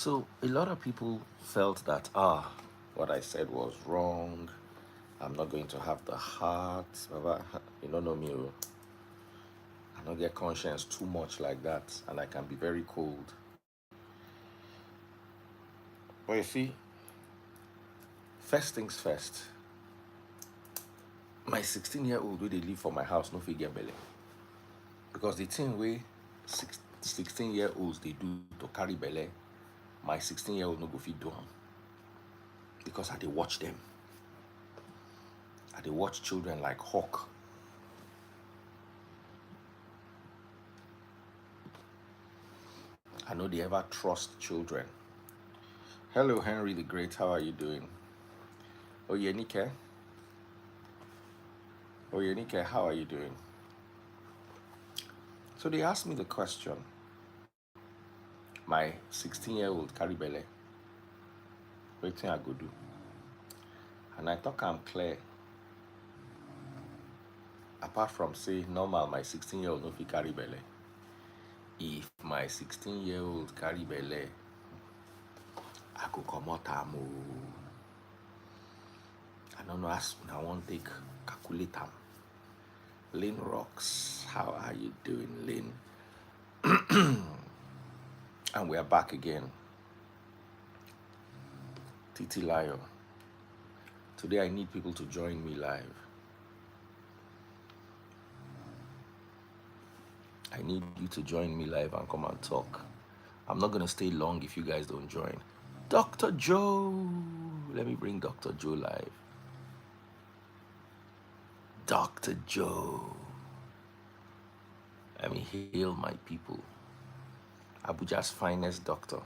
So a lot of people felt that what I said was wrong. I'm not going to have the heart. You don't know me. I don't get conscience too much like that, and I can be very cold. But you see, first things first. My 16-year-old wey dey live for my house no fit get belle, because the thing wey 16-year-olds they do to carry belle, my 16-year-old no go fit do am, because I dey watch them. I dey watch children like hawk. I know they ever trust children. Hello, Henry the Great. How are you doing? Oyenike. Oyenike, how are you doing? So they asked me the question. My 16-year-old carry belle. Wetin I go do? And I talk I'm clear. Apart from say normal, my 16-year-old no fit carry belle. If my 16-year-old carry belle, I go comot am o. I don't know as I wan take calculate am. Lynn Rocks, how are you doing, Lynn? And we are back again. Titi Lion. Today I need people to join me live. I need you to join me live and come and talk. I'm not gonna stay long if you guys don't join. Dr. Joe. Let me bring Dr. Joe live. Dr. Joe. Let me hail my people. Abuja's finest doctor.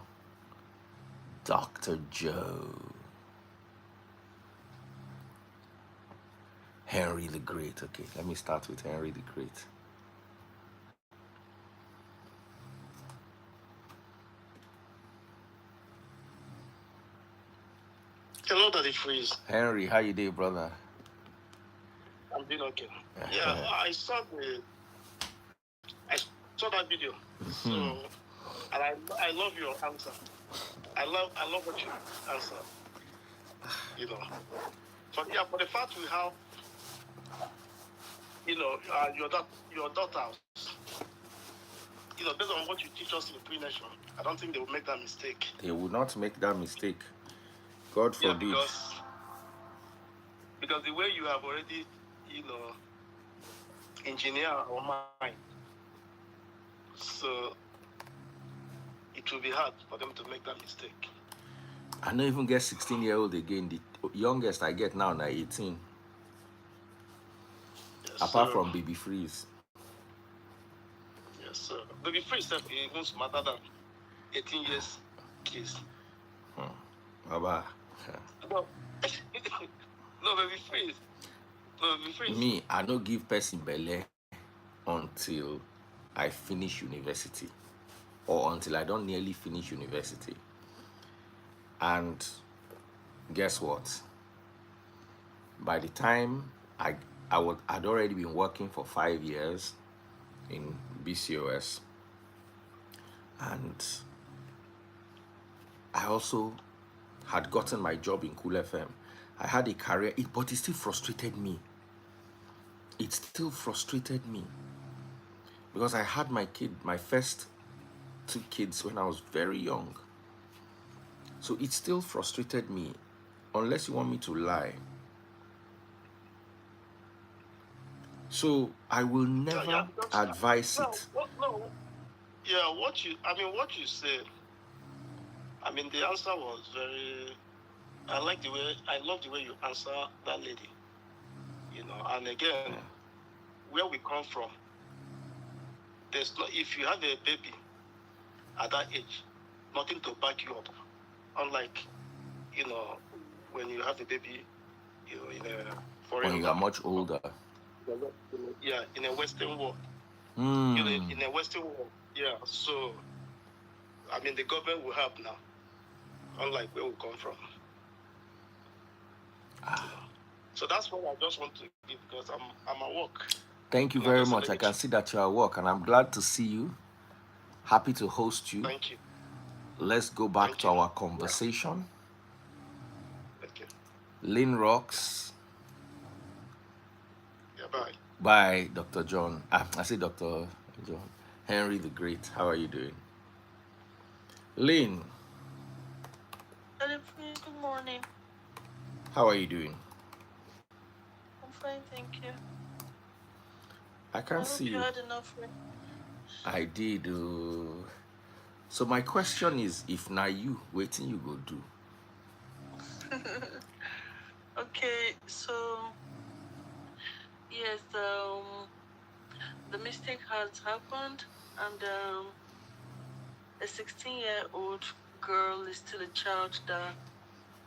Dr. Joe. Henry the Great. Okay, let me start with Henry the Great. Hello, Daddy Freeze. Henry, how you doing, brother? I'm doing okay. Yeah, I saw that video. So, and I love your answer. I love what you answer. You know, for the fact we have, your daughters. Based on what you teach us in the pre-nation, I don't think they will make that mistake. They will not make that mistake. God forbid. Yeah, because the way you have already, engineer our mind, so it will be hard for them to make that mistake. I don't even get 16-year-old again. The youngest I get now 18. Yes, apart from Baby Freeze. Yes, sir. Baby Freeze is even smarter than 18 years kids. Baba. No, Baby Freeze. No, Baby Freeze. Me, I don't give person belle until I finish university, or until I don't nearly finish university. And guess what? By the time I'd already been working for 5 years in BCOS, and I also had gotten my job in Cool FM. I had a career, but it still frustrated me. It still frustrated me, because I had my first 2 kids when I was very young. So it still frustrated me, unless you want me to lie. So I will never advise it. What you said, the answer was very, I love the way you answer that lady. And again, where we come from, if you have a baby at that age, nothing to back you up. Unlike, when you have a baby, in a foreign when you are much older. Yeah, in a Western world. In a Western world, yeah. So, the government will help now, unlike where we come from. So that's what I just want to give, because I'm at work. Thank you very much. I can see that you're at work, and I'm glad to see you. Happy to host you. Thank you. let's go back Thank to you. our Yeah. conversation. Okay. Lynn Rocks Yeah. Bye. by Dr. John. I say Dr. John. Henry the Great. How are you doing? Lynn, Good morning. how are you doing? I'm fine, thank you. I I can't see hope you you. had enough rest. I did. So my question is, if now you waiting, you go do. Okay, so yes, the mistake has happened, and a 16-year-old girl is still a child that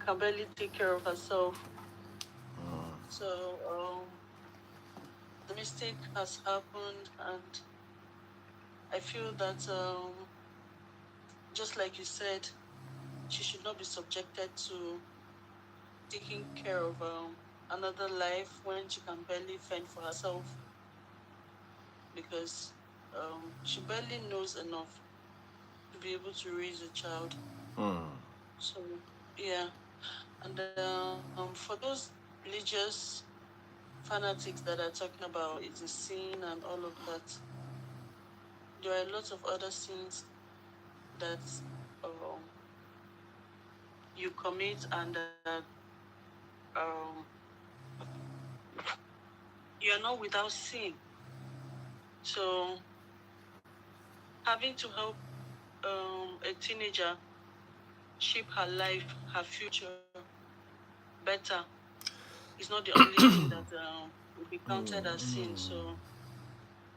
can barely take care of herself. So the mistake has happened, and I feel that just like you said, she should not be subjected to taking care of another life when she can barely fend for herself, because she barely knows enough to be able to raise a child. So yeah, and for those religious fanatics that are talking about it's a sin and all of that, there are lots of other sins that um, you commit, and um, you are not without sin. So having to help a teenager shape her life, her future better is not the only thing that will be counted as sin. So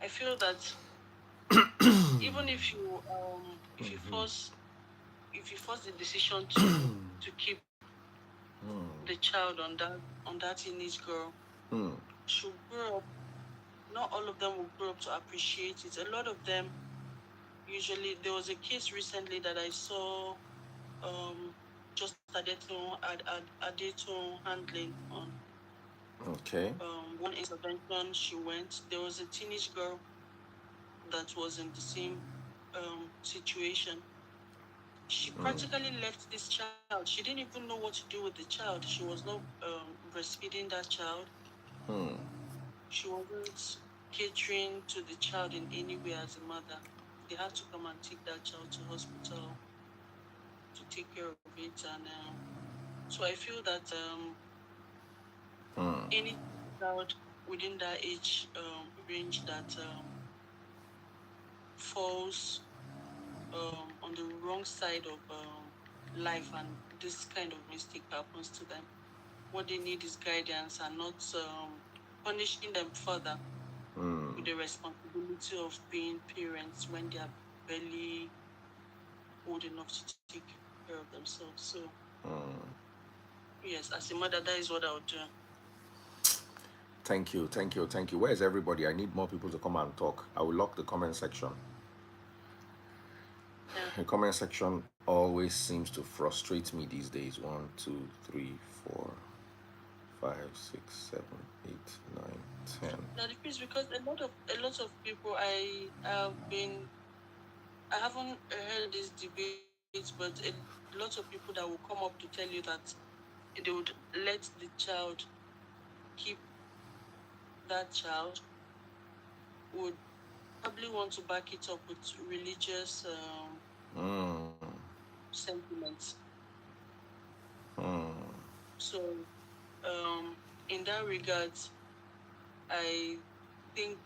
I feel that even if you force the decision to keep the child on that teenage girl, she'll grow up. Not all of them will grow up to appreciate it. A lot of them usually. There was a case recently that I saw just Adeto handling on Okay. one intervention she went. There was a teenage girl that was in the same situation. She practically left this child. She didn't even know what to do with the child. She was not breastfeeding that child. She wasn't catering to the child in any way as a mother. They had to come and take that child to hospital to take care of it. And so I feel that any child within that age range that falls on the wrong side of life, and this kind of mistake happens to them, what they need is guidance, and not punishing them further with the responsibility of being parents when they are barely old enough to take care of themselves. So yes, as a mother, that is what I would do. Thank you, thank you, thank you. Where is everybody? I need more people to come and talk. I will lock the comment section. Yeah. The comment section always seems to frustrate me these days. 1, 2, 3, 4, 5, 6, 7, 8, 9, 10. Now the piece, because a lot of people I haven't heard this debate, but a lot of people that will come up to tell you that they would let the child keep that child, would probably want to back it up with religious sentiments. So in that regard, I think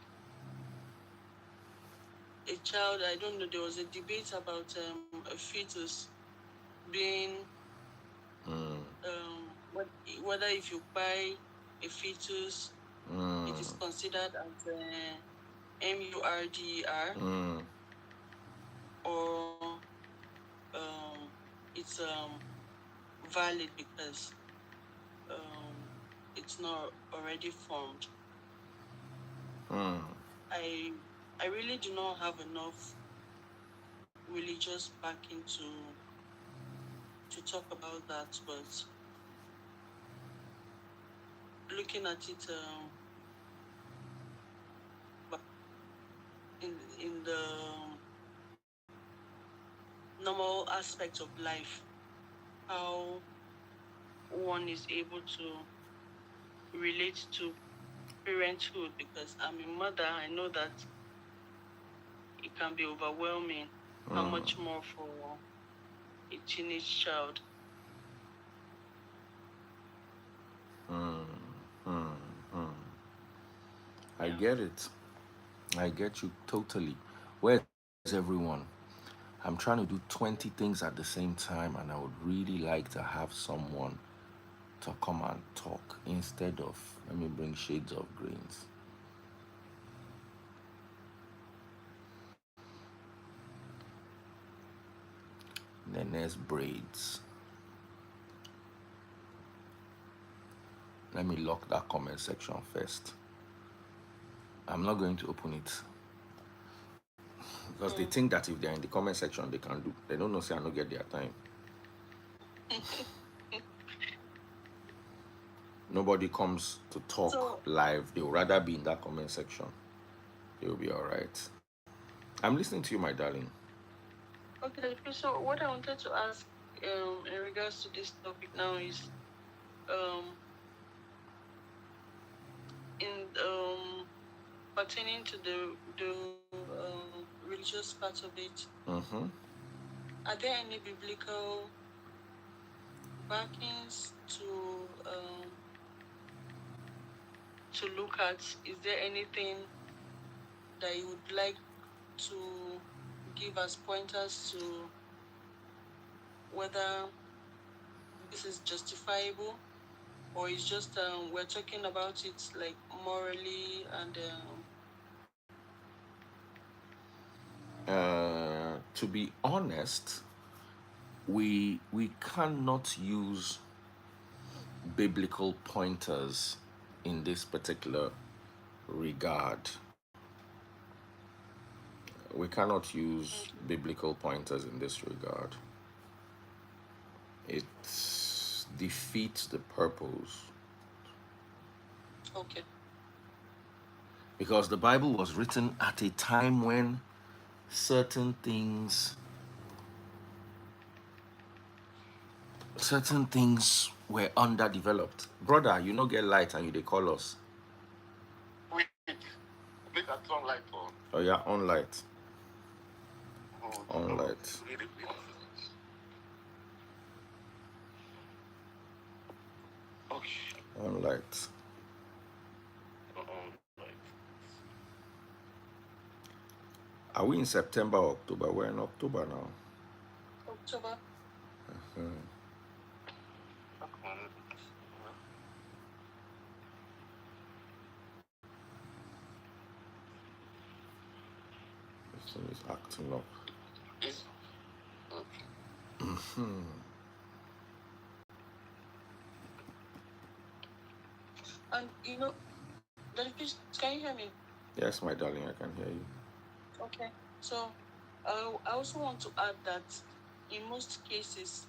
a child, I don't know, there was a debate about a fetus being whether if you buy a fetus, it is considered as MURDER, or it's valid because it's not already formed. I I really do not have enough religious backing to talk about that, but looking at it in the normal aspects of life, how one is able to relate to parenthood, because I'm a mother. I know that it can be overwhelming. How much more for a teenage child? I get it. I get you totally. Where's everyone? I'm trying to do 20 things at the same time, and I would really like to have someone to come and talk instead of let me bring shades of greens. Nene's braids. Let me lock that comment section first. I'm not going to open it because they think that if they're in the comment section, they can do. They don't know say I don't get their time. Nobody comes to talk live. They will rather be in that comment section. They will be all right. I'm listening to you, my darling. Okay, so what I wanted to ask in regards to this topic now is um in pertaining to the religious part of it. Are there any biblical backings to look at? Is there anything that you would like to give as pointers to whether this is justifiable, or it's just we're talking about it like morally and To be honest, we cannot use biblical pointers in this particular regard. We cannot use biblical pointers in this regard. It defeats the purpose. okay. Because the Bible was written at a time when certain things were underdeveloped. Brother, you no get light and you they call us. Wait, make a turn light on. Oh yeah, on light. Oh, On no. light. Okay. On light. Right. Are we in September or October? We're in October now. October. This thing is acting up. It's And can you hear me? Yes, my darling, I can hear you. Okay. So I also want to add that in most cases,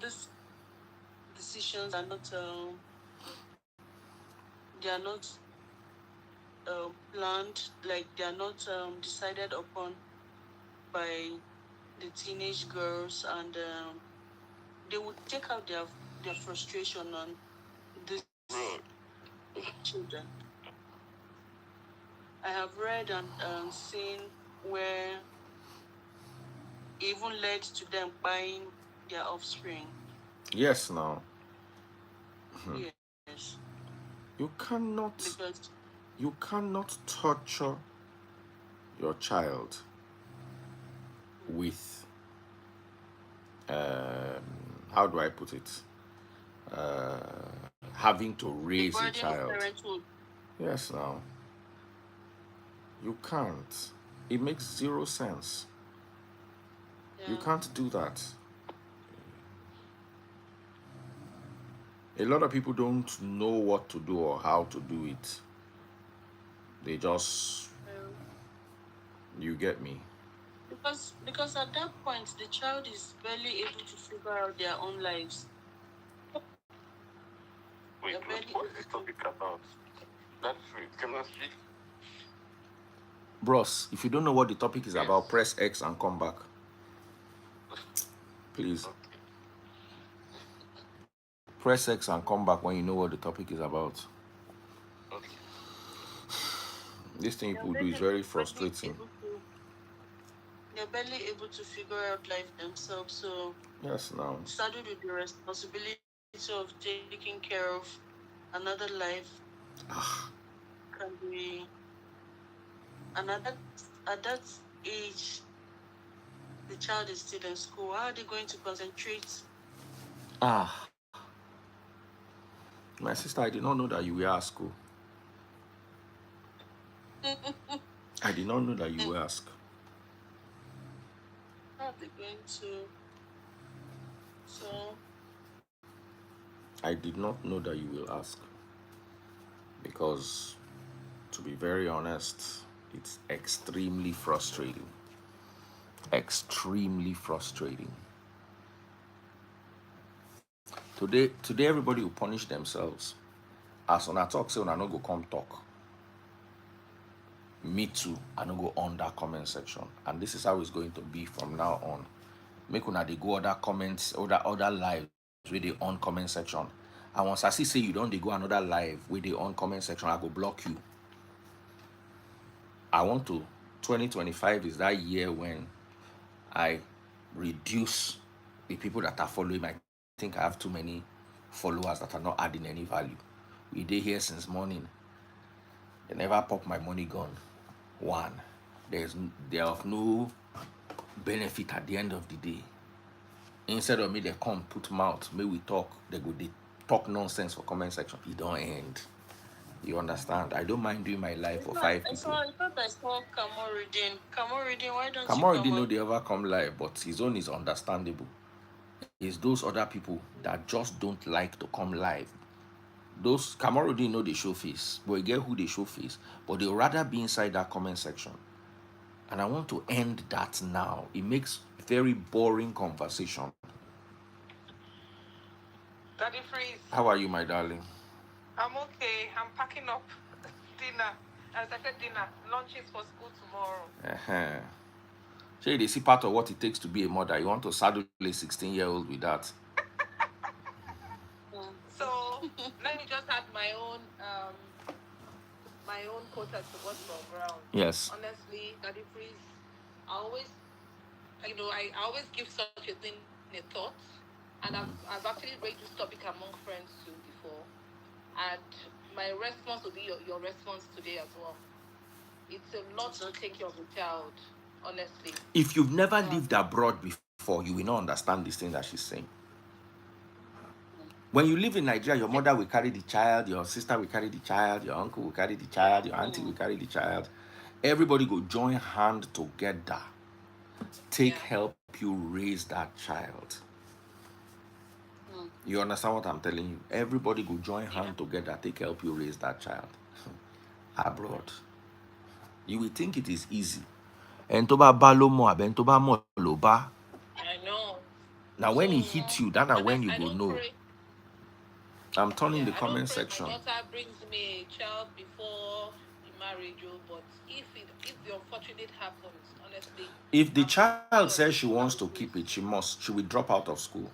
these decisions are not they are not planned, like they are not decided upon by the teenage girls, and they would take out their frustration on these children. I have read and seen where it even led to them buying their offspring. Yes, now. Yes. You cannot Because torture your child with how do I put it? Having to the raise a burden of child. parenthood. Yes, now. You can't. It makes zero sense. You Yeah. can't do that. A lot of people don't know what to do or how to do it. They just, you get me? Because at that point the child is barely able to figure out their own lives. Wait, They're barely what is able this to. topic about? That's chemistry. Bros, if you don't know what the topic is about, Yes. press X and come back. Please. Okay. Press X and come back when you know what the topic is about. Okay. This thing They're people do is barely, very barely frustrating. able to. They're barely able to figure out life themselves. So Yes, now. saddled with the responsibility of taking care of another life Ah, can be. And at that age, the child is still in school. How are they going to concentrate? ah. My sister, I did not know that you were at school. I did not know that you were at school. How are they going to? So I did not know that you will ask. Because, to be very honest, it's extremely frustrating. Extremely frustrating. Today everybody will punish themselves. As on a talk, say, I no go come talk. Me too, I no go on that comment section. And this is how it's going to be from now on. Make una they go other comments, other lives where they on comment section. And once I see say you don't they go another live where they on comment section, I go block you. I want to 2025 is that year when I reduce the people that are following. I think I have too many followers that are not adding any value. We did here since morning. They never pop my money gun. One, they are of no benefit at the end of the day. Instead of me, they come put mouth, may we talk. They talk nonsense for comment section. It don't end. You understand? I don't mind doing my life for five people. I thought I saw Kamoruddin. Kamoruddin, why don't you Kamar come already know up? they ever come live, but his own is understandable. It's those other people that just don't like to come live. Those Kamar already know they show face, but you get who they show face, but they rather be inside that comment section. And I want to end that now. It makes very boring conversation. Daddy Freeze, How are you, my darling? I'm okay. I'm packing up dinner. As I said, dinner. Lunch is for school tomorrow. Uh-huh. So they see part of what it takes to be a mother. You want to saddle a 16-year-old with that. So let me just add my own quota to what's on ground. Yes. Honestly, Daddy Freeze, I always give such a thing a thought, and I've actually raised this topic among friends too before, and my response will be your response today as well. It's a lot to take care of a child, honestly. If you've never lived abroad before, you will not understand this thing that she's saying. When you live in Nigeria, your mother will carry the child, your sister will carry the child, your uncle will carry the child, your auntie will carry the child. Everybody go join hand together. Take help you raise that child. You understand what I'm telling you? Everybody go join hand together. Take help you raise that child. Abroad. You will think it is easy. And to ba ba lo mo aben to ba mo lo ba. I know. Now when he hits you, that's And when you I go don't know. pray. I'm turning the I don't comment pray my section. daughter brings me a child before the marriage, but if the unfortunate happens, honestly, If the I'm sure child says she I wants will to do keep it. it, she will drop out of school.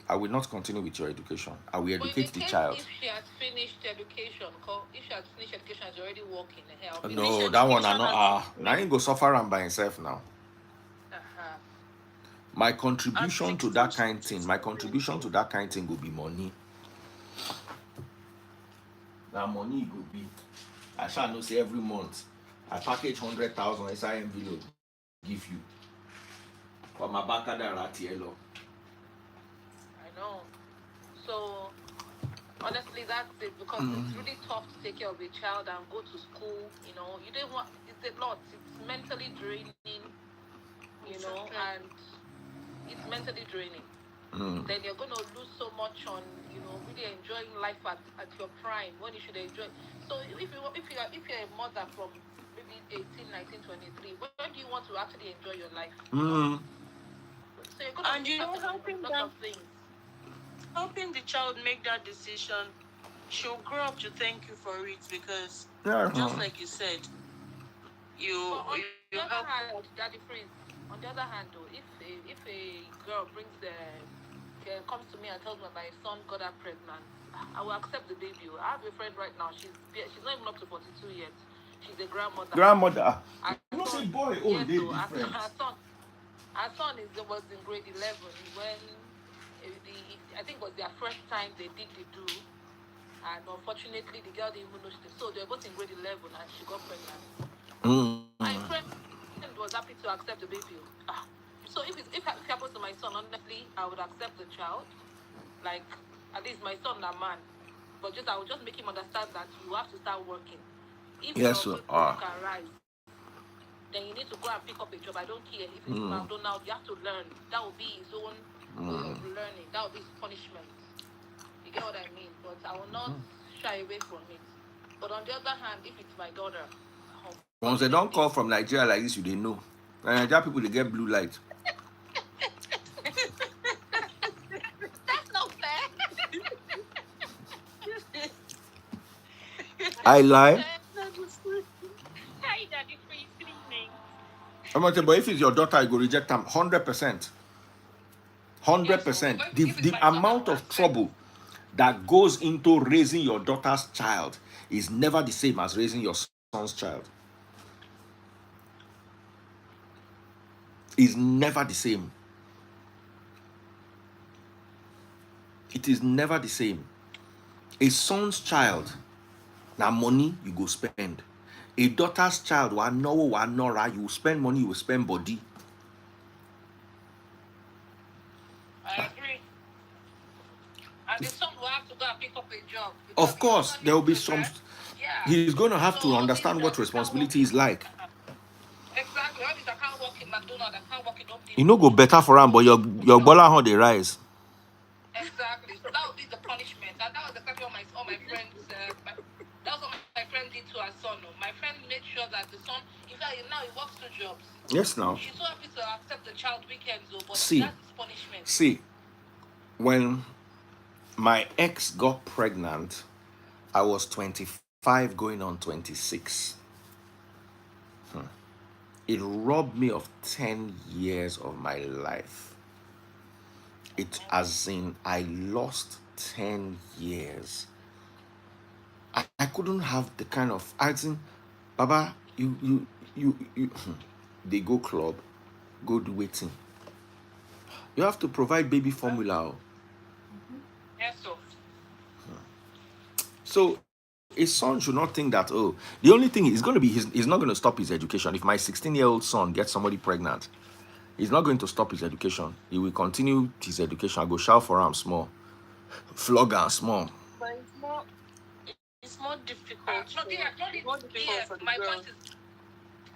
I will not continue with your education. I will But in educate a the case child. if she has finished education, she's already working. I'll be Finish No, okay. that one I education know. and Now I ain't go suffer and by himself now. Uh-huh. My at contribution to 16 that she kind needs thing, to my be contribution to that kind thing will be money. Now money will be. I shall know say every month I package 100,000 inside envelope give you. For my back at the I know. So honestly, that's it, because it's really tough to take care of a child and go to school. You don't want. It's a lot. It's mentally draining. And it's mentally draining. Then you're going to lose so much on really enjoying life at your prime when you should enjoy. So if you're a mother from maybe 18, 19, 23, when do you want to actually enjoy your life? So you're going to and miss out on a helping lot of them, things. helping the child make that decision, she'll grow up to thank you for it because Yeah. just like you said, You But on you the other help hand, her. Daddy Freeze, on the other hand, though, if a girl comes to me and tells me my son got her pregnant, I will accept the baby. I have a friend right now. She's not even up to 42 yet. She's a grandmother. Grandmother. Her You know, say son, boy own yes, they so different. her son was in grade 11 when I think it was their first time they did the do, and unfortunately the girl didn't even know so they were both in grade 11 and she got pregnant. My friend was happy to accept the baby. So if it happens to my son, honestly, I would accept the child. Like, at least my son a man, but I would just make him understand that you have to start working. If Yes, your sir. income can rise, then you need to go and pick up a job. I don't care if it's McDonald's. You have to learn. That will be his own way of learning. That will be his punishment. You get what I mean? But I will not shy away from it. But on the other hand, if it's my daughter, Once they don't unfortunately, call from Nigeria like this, you they know. And Nigeria people they get blue light. that's not fair. I lie. Hi, Daddy Freeze. Good evening. I'm gonna tell you, but if it's your daughter, you go reject them 100%. 100%. The amount of trouble that goes into raising your daughter's child is never the same as raising your son's child. Is never the same. It is never the same. A son's child, now money you go spend. A daughter's child, you will spend money, you will spend body. I agree. And the son will have to go and pick up a job. Of course, there will be some. Yeah. He's going to have So to all understand these what that can't responsibility work is like. Exactly. All these I can't work in McDonald's, I can't work in Home Depot. You know, go better for him, but your bola how they rise. Exactly. So that would be the punishment. And that was exactly what all my friends. That was what my friend did to her son. My friend made sure that the son, in fact, now he works 2 jobs. Yes, now. She's so happy to accept the child weekends, though, but See, that's his punishment. see, when my ex got pregnant, I was 25 going on 26. It robbed me of 10 years of my life. It as in I lost 10 years. I couldn't have the kind of as in, Baba, you they go club, go do waiting. You have to provide baby formula. Yes, so. So a son should not think that, oh, the only thing is going to be he's not going to stop his education. If my 16-year-old son gets somebody pregnant, he's not going to stop his education. He will continue his education. I go shout for him small, flog him small. But it's more difficult. My For the point girl. is,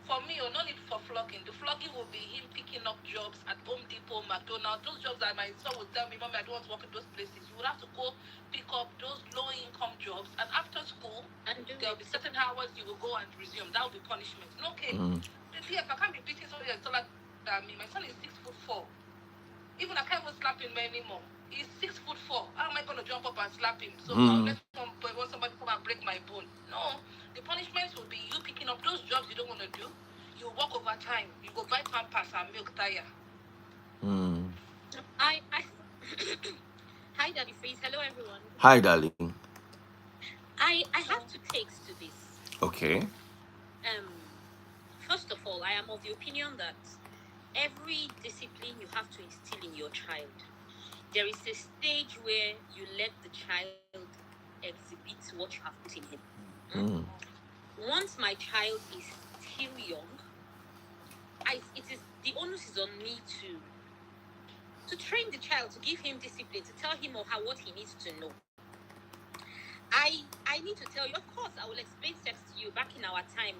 for me, no need for flogging. The flogging will be him picking up jobs at Home Depot, McDonald's, those jobs that my son would tell me, Mommy, I don't want to work in those places. You would have to go pick up those low-income jobs, and after school, there will be certain hours you will go and resume. That will be punishment. No, okay. Yes, I can't be beating somebody that's taller than me. My son is 6'4". Even I can't even slap him anymore. He's 6'4". How am I going to jump up and slap him? So I'll let somebody come and break my bone. No, the punishments will be you picking up those jobs you don't want to do. You work overtime. You go buy Pampers and milk tire. I Hi, Daddy Freeze. Hello, everyone. Hi, darling. I have 2 takes to this. Okay. First of all, I am of the opinion that every discipline you have to instill in your child, there is a stage where you let the child exhibit what you have put in him. Once my child is still young, the onus is on me to train the child, to give him discipline, to tell him or her what he needs to know. I need to tell you, of course, I will explain sex to you. Back in our time,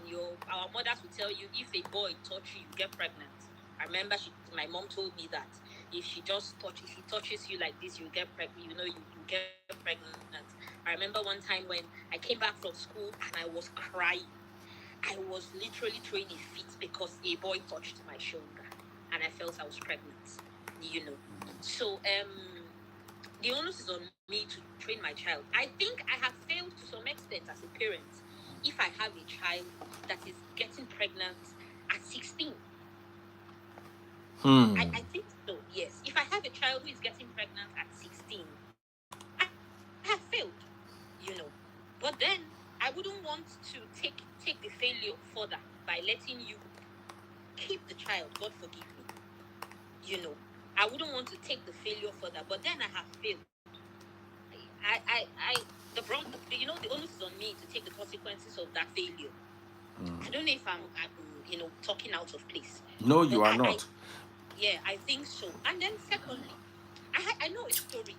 our mothers would tell you, if a boy touches you, you get pregnant. I remember my mom told me that if he touches you like this, you get pregnant. You get pregnant. I remember one time when I came back from school and I was crying. I was literally throwing a fit because a boy touched my shoulder and I felt I was pregnant. So the onus is on me to train my child. I think I have failed to some extent as a parent if I have a child that is getting pregnant at 16. I think so, yes. If I have a child who is getting pregnant at 16, I have failed, you know. But then I wouldn't want to take the failure further by letting you keep the child. God forgive me. You know, I wouldn't want to take the failure further. But then I have failed. The onus is on me to take the consequences of that failure. I don't know if I'm talking out of place. No, But you are not. I think so. And then secondly, I know a story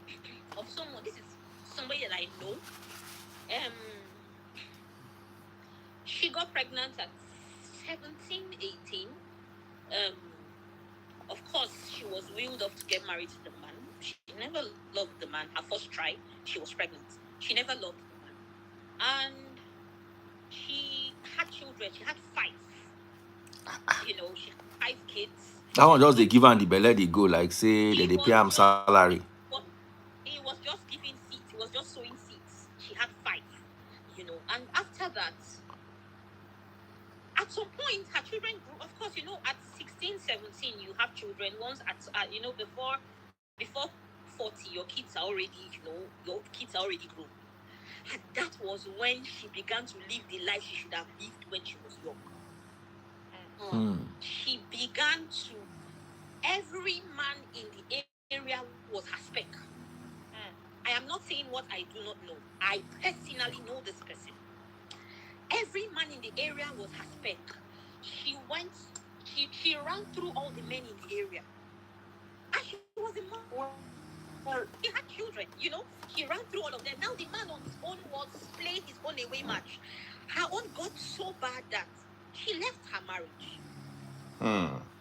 of someone. This is somebody that I know. She got pregnant at 17, 18. Of course, she was wheeled off to get married to the man. She never loved the man. Her first try, she was pregnant. She never loved the man. And she had children. She had 5. She had 5 kids. That one just they give her the belly they go like say they pay him salary. He was just giving seeds. He was just sowing seeds. She had 5. And after that, at some point, her children grew. Of course, at 16, 17, you have children. Once before 40, your kids are already, grown. And that was when she began to live the life she should have lived when she was young. She began to. Every man in the area was her spec. I am not saying what I do not know. I personally know this person. Every man in the area was her spec. She ran through all the men in the area. And she was a mom. She had children, She ran through all of them. Now the man on his own was playing his own away match. Her own got so bad that she left her marriage.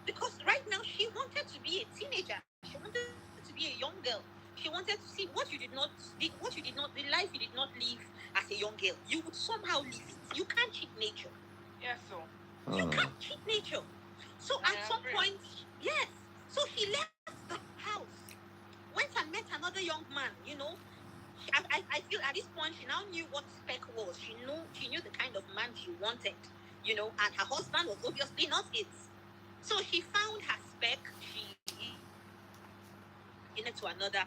Because right now she wanted to be a teenager. She wanted to be a young girl. She wanted to see the life you did not live as a young girl. You would somehow live it. You can't cheat nature. Yes, so. You can't cheat nature. So at some point, yes. So she left the house, went and met another young man. I feel at this point she now knew what spec was. She knew the kind of man she wanted. And her husband was obviously not it. So she found her spec. She to another.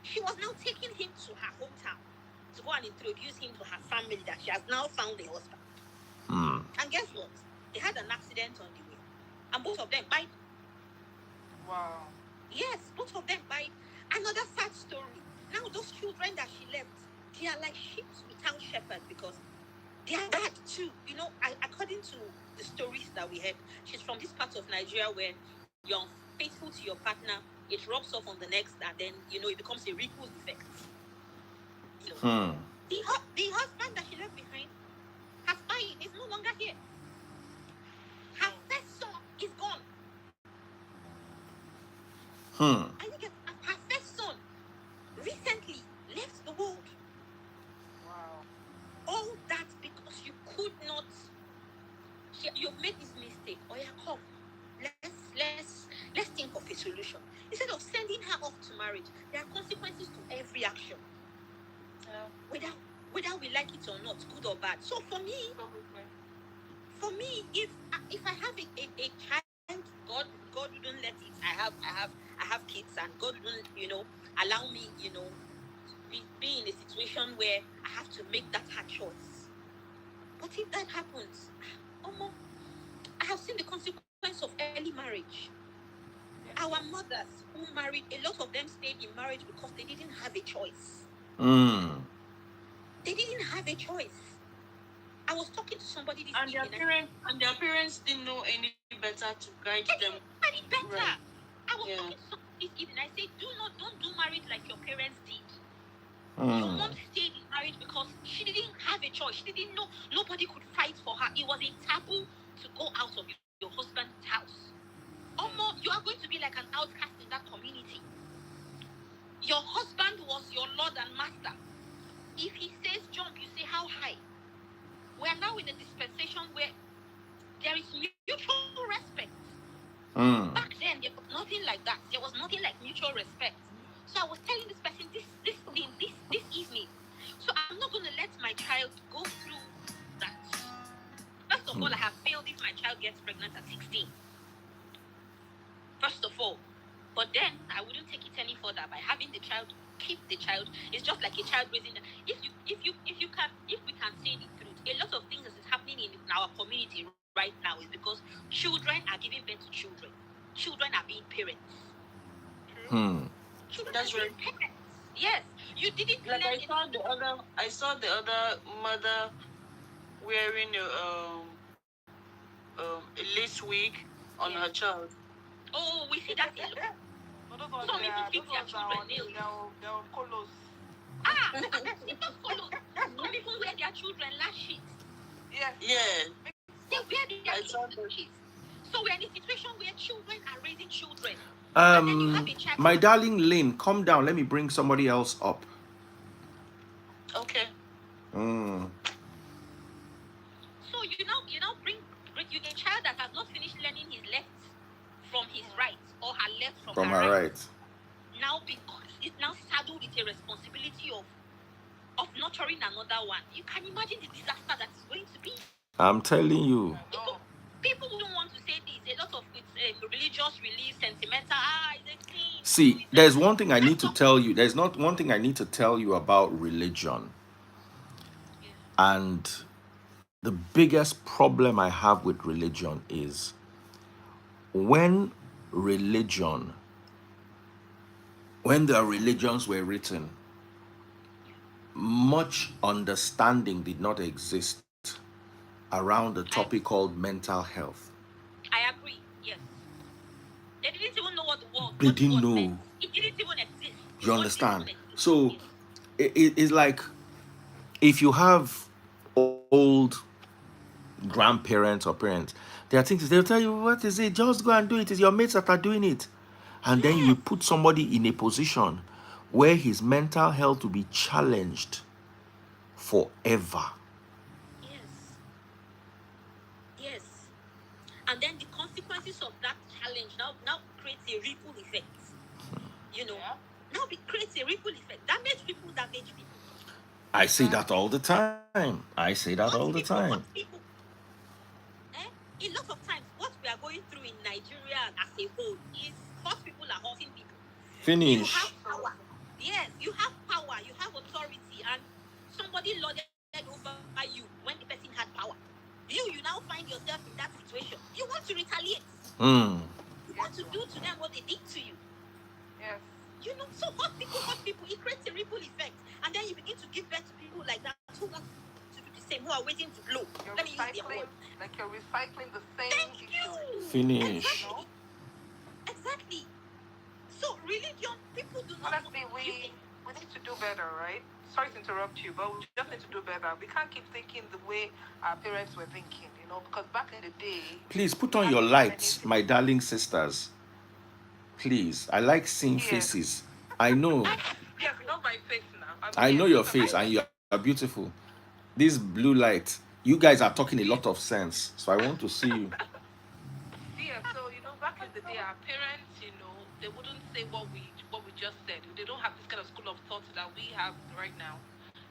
She was now taking him to her hometown to go and introduce him to her family that she has now found a husband. And guess what? They had an accident on the way. And both of them died. Wow. Yes, both of them died. Another sad story. Now those children that she left, they are like sheep without shepherd because they are bad too. According to the stories that we heard, she's from this part of Nigeria where you're faithful to your partner, it rubs off on the next, and then it becomes a ripple effect. The husband that she left behind has died, is no longer here. Her first son is gone. I think her first son recently left the world. Wow. All that because you could not. You've made this mistake. Oh yeah, come. Let's think of a solution. Instead of sending her off to marriage, there are consequences to every action. Whether we like it or not, good or bad. So for me, if I have a child, God wouldn't let it. I have kids, and God wouldn't allow me be in a situation where I have to make that hard choice. But if that happens, I have seen the consequence of early marriage. Our mothers who married, a lot of them stayed in marriage because they didn't have a choice. They didn't have a choice. I was talking to somebody this evening. Their parents didn't know any better to guide them. Any better. Right. I was talking to somebody this evening. I said, don't do marriage like your parents did. Your mom stayed in marriage because she didn't have a choice. She didn't know. Nobody could fight for her. It was a taboo to go out of your husband's house. You are going to be like an outcast in that community. Your husband was your Lord and Master. If he says jump, you say how high. We are now in a dispensation where there is mutual respect. Back then, there was nothing like that. There was nothing like mutual respect. So I was telling this person this evening. So I'm not going to let my child go through that. of all, I have failed if my child gets pregnant at 16. First of all. But then I wouldn't take it any further by having the child keep the child. It's just like a child raising. If we can say the truth, a lot of things that is happening in our community right now is because children are giving birth to children. Children are being parents. Children That's are right. being parents. Yes, you didn't Like learn I saw the other mother wearing a lace wig on her child. Oh, we see that a lot. Some even keep their children nails. They're on colos. Even follow. Some even wear their children lashes. Yes. Yeah. They wear their I saw that. lashes. So we're in a situation where children are raising children. And then you have a child. My darling Lynn, calm down. Let me bring somebody else up. Okay. So you now bring you a child that has not finished learning his left from his right or her left from her right. Now because it's now saddled with a responsibility of nurturing another one. You can imagine the disaster that is going to be. I'm telling you. People wouldn't want to say this. A lot of it's religious relief, sentimental. It's a thing. See, there's one thing I need to tell you. There's not one thing I need to tell you about religion. And the biggest problem I have with religion is when the religions were written, much understanding did not exist around the topic called mental health. I agree, yes. They didn't even know what the word They didn't know. meant. It didn't even exist. You understand? So it's like if you have old grandparents or parents, there are things they'll tell you, what is it? Just go and do it. It's your mates that are doing it. And then you put somebody in a position where his mental health will be challenged forever. Yes. And then the consequences of that challenge now creates a ripple effect. Now it creates a ripple effect. Damage people. I say that all the time. A lot of times, what we are going through in Nigeria as a whole is hurt people are hurting people. Finish. You have power. Yes, you have power. You have authority, and somebody lorded over you when the person had power. You now find yourself in that situation. You want to retaliate. You want to do to them what they did to you. Yes. So hurt people. It creates a ripple effect, and then you begin to give birth to people like that who want to do the same, who are waiting to blow. You're Let me use their word. like you're recycling the same issue. Finish. Exactly. So religion, people do not. Honestly, we need to do better, right? Sorry to interrupt you, but we just need to do better. We can't keep thinking the way our parents were thinking, because back in the day. Please put on your lights, my darling sisters. Please, I like seeing faces. I know. Yes, not my face now. I know your face and you are beautiful. This blue light, you guys are talking a lot of sense, so I want to see you. Yeah, so back in the day, our parents, they wouldn't say what we just said. They don't have this kind of school of thought that we have right now.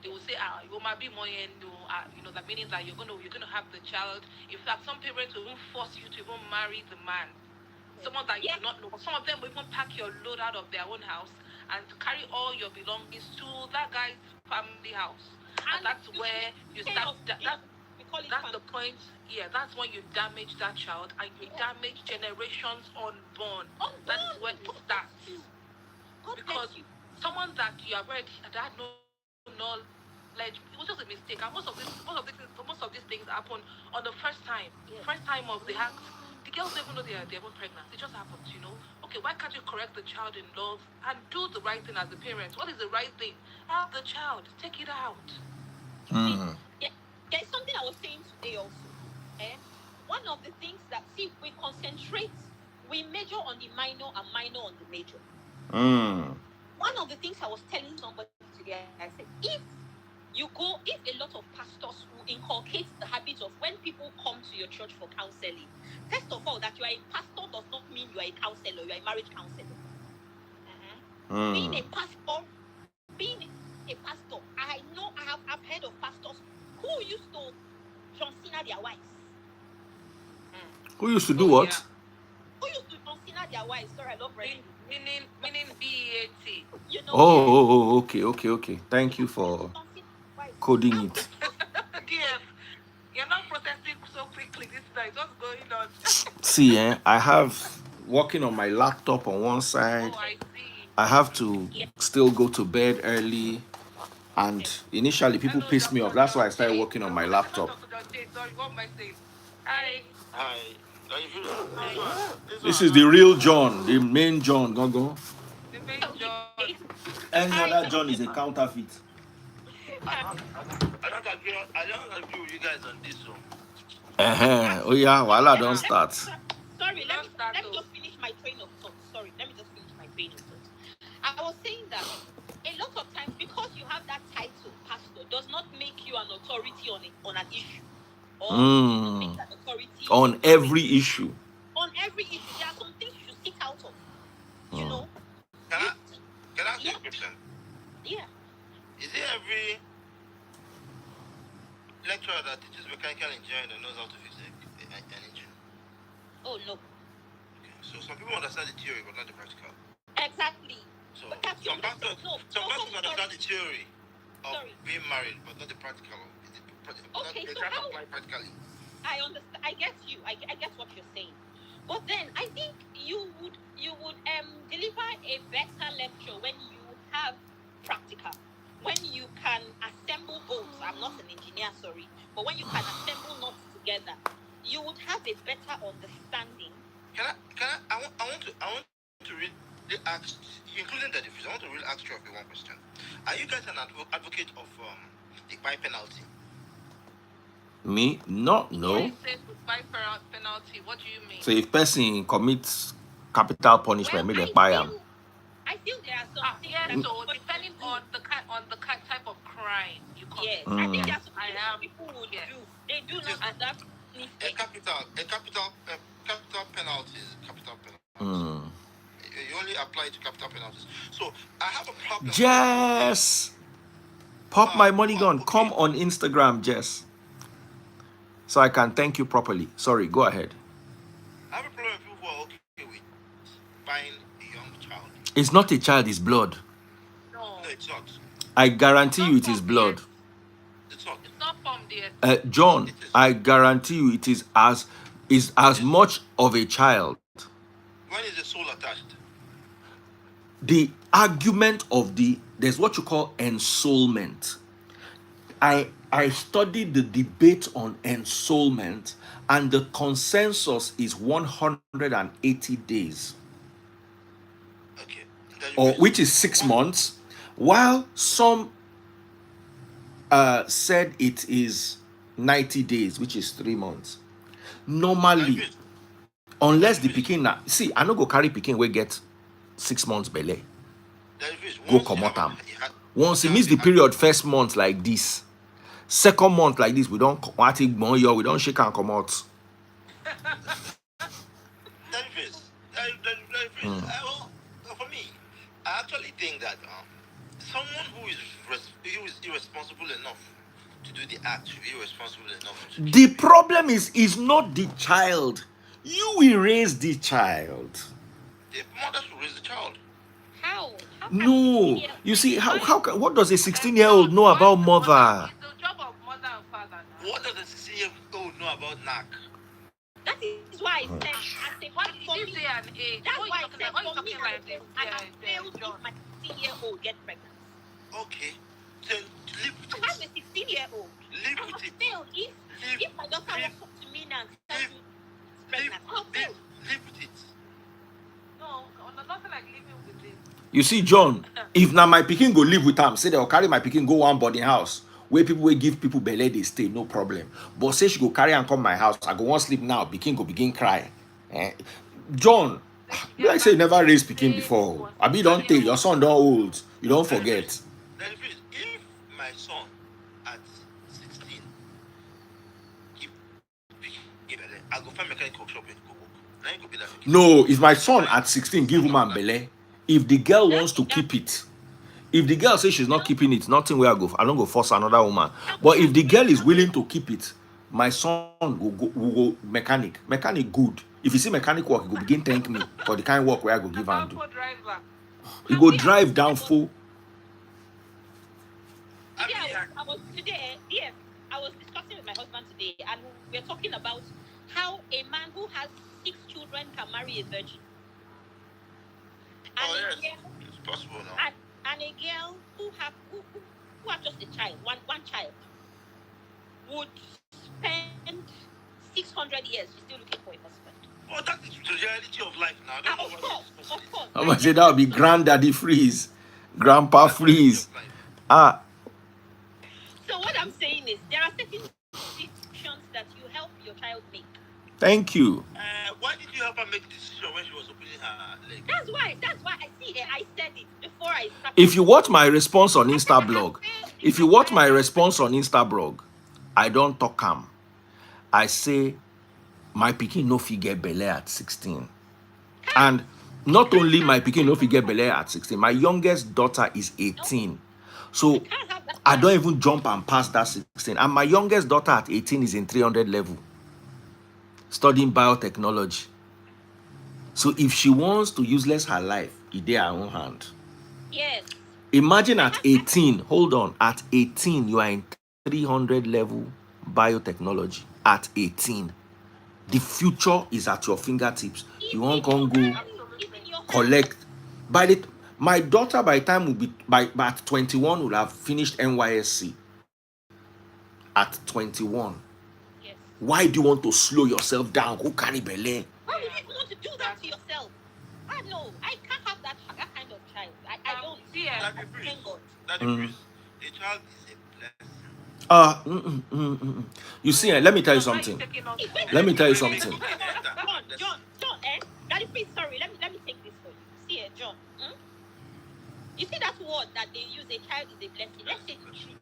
They will say, you might be more, that meaning that you're gonna have the child. In fact, some parents will even force you to even marry the man. Someone that you do not know. Some of them will even pack your load out of their own house and carry all your belongings to that guy's family house. And that's where you start. That's the point. Yeah, that's when you damage that child and you damage generations unborn. That is where it starts. Because someone that you have read that had no knowledge, it was just a mistake. And most of these things happen on the first time of the act. The girls don't even know they're even pregnant. It just happens, Okay, why can't you correct the child in love and do the right thing as a parent? What is the right thing? Help the child. Take it out. There's something I was saying today also. One of the things that, we major on the minor and minor on the major. One of the things I was telling somebody today, I said, if a lot of pastors who inculcate the habit of when people come to your church for counseling, first of all, that you are a pastor does not mean you are a counselor, you are a marriage counselor. Being a pastor, I know I've heard of pastors who used to John Cena their wives. Who used to do Oh, what? yeah. Who used to consider their wives? Sorry, I love writing. Meaning BEAT. You know, Oh, yes. okay. Thank you Yes, they used to for consider wives. coding How it. Yes. You're not processing so quickly this night. What's going on? See, I have working on my laptop on one Oh, side. I see. I have to yeah, still go to bed early. And okay. initially, people Hello, pissed me off. Dr. That's why I John started J. working on my Oh, not laptop. Dr. John J. Sorry, what am I saying? Hi. Hi. Hi. If you, Hi. this This one is the now. real John, the main John. Go. The main John. Okay. Any Hi, other John Dr. is a counterfeit. I don't agree with you guys on this one. Oh yeah, voila, don't Let me, Ah, start. sorry, you don't start let me to. just finish my train of thought. Sorry, let me just finish my train of thought. I was saying that a lot of times, because you have that title, pastor, does not make you an authority on an issue, or does not make Mm. you an authority On to a every issue. on every issue. There are some things you should sit out of. You Mm. know, Can you I can I ask you yeah a question? yeah. Is it every lecturer that teaches mechanical engineering that knows how to fix an engine? Oh no, Okay. So some people understand the theory but not the practical. exactly. So But that's some pastors no. understand the theory of Sorry. being married but not the practical. Okay, They so can't how apply practically. I understand. I get you. I get what you're saying. But then I think you would deliver a better lecture when you have practical. When you can assemble bolts. I'm not an engineer, sorry, but when you can assemble knots together, you would have a better understanding. I want to really ask, including the difference. I want to really ask you one question. Are you guys an advocate of the by penalty? Me? Not When no. you say goodbye penalty, what do you mean? So if person commits capital Well, punishment, may they buy him. I feel there are some Ah, things yes. that So somebody depending would do. on the type of crime you commit, Yes, I think Mm. there are some I things am. people would Yes. do. They do not And deserve A punishment. capital penalty is capital penalty. Mm. You only apply it to capital penalties. So I have a problem with Jess, pop my money gun. okay. Come on Instagram, Jess, so I can thank you properly. Sorry, go ahead. I have a problem with people who are okay with buying a young child. It's not a child, it's blood. No, no, it's not. I it's guarantee not you it is formed yet. blood. It's not. It's not formed yet. John, It is. I guarantee you it is as much of a child. When is the soul attached? The argument of there's what you call ensoulment. I studied the debate on ensoulment, and the consensus is 180 days, Okay. That or is which is 6 months, while some said it is 90 days, which is 3 months. Normally, unless the pikin see, I no go carry pikin wey get 6 months belle, go comot am. Once he miss the period first month like this, second month like this, we don't we don't shake and come out. For me, I actually think that someone who is irresponsible enough to do the act should be irresponsible enough to The problem is not the child. You will raise the child. the mother should raise the child. How? How can No, 16 years you see old what does a 16-year-old know about mother? It's the job of mother and father now. What does a 16-year-old know about knack? That is why I said, I say, What for did me, you say an age? that's What why you I talking said, like? What you for me, talking like this? I have failed if my 16-year-old get pregnant. Okay, then live with I have a 16-year-old. Live I with have it. failed if my daughter walks up to me now and tells me she's pregnant. I have failed. Live with it. No, nothing like living with it. You see, John, if now my pikin go live with am, say they'll carry my pikin go one boarding house where people will give people belle, they stay, no problem. But say she go carry and come my house, I go one sleep now, pikin go begin cry. Eh? John, be like say you never raised pikin before. I be don't take your son don't old, you don't forget. Then if my son at 16 give I go find mechanic workshop and go work. Now you go be that. No, if my son at 16 give woman belle, if the girl wants to keep it, if the girl says she's not keeping it, nothing where I don't go force another woman. But if the girl is willing to keep it, my son will go mechanic. Mechanic good. If you see mechanic work, he go begin thank me for the kind of work where I go give and do. Driver. He go drive down full. I was discussing with my husband today, and we're talking about how a man who has 6 children can marry a virgin. And it's possible now. And a girl who have just a child, one child, would spend 600 years. She's still looking for a husband. Oh, that is the reality of life now. Of course. I'm gonna say that would be granddaddy freeze, grandpa freeze. So what I'm saying is there are certain decisions that you help your child make. Thank you. Why did you help her make the decision when she was opening her leg? That's why I said it before I started. If you watch my response on Instablog, I don't talk am. I say my pikin no fit get belle at 16. And not only my pikin no fit get belle at 16, my youngest daughter is 18. So I don't even jump and pass that 16. And my youngest daughter at 18 is in 300 level, studying biotechnology. So if she wants to useless her life, it's in her own hand. Yes. Imagine at 18, hold on, at 18, you are in 300 level biotechnology. At 18. The future is at your fingertips. You won't go collect. My daughter by the time will be at 21 will have finished NYSC. At 21. Yes. Why do you want to slow yourself down? Who carry belle? Why would you want to do that to yourself? No, I can't have that kind of child. I don't. Thank God. A child is a blessing. You see, let me tell you something. John, Daddy, please, sorry, let me take this for you. See, John, you see that word that they use, a child is a blessing. Let's say the truth.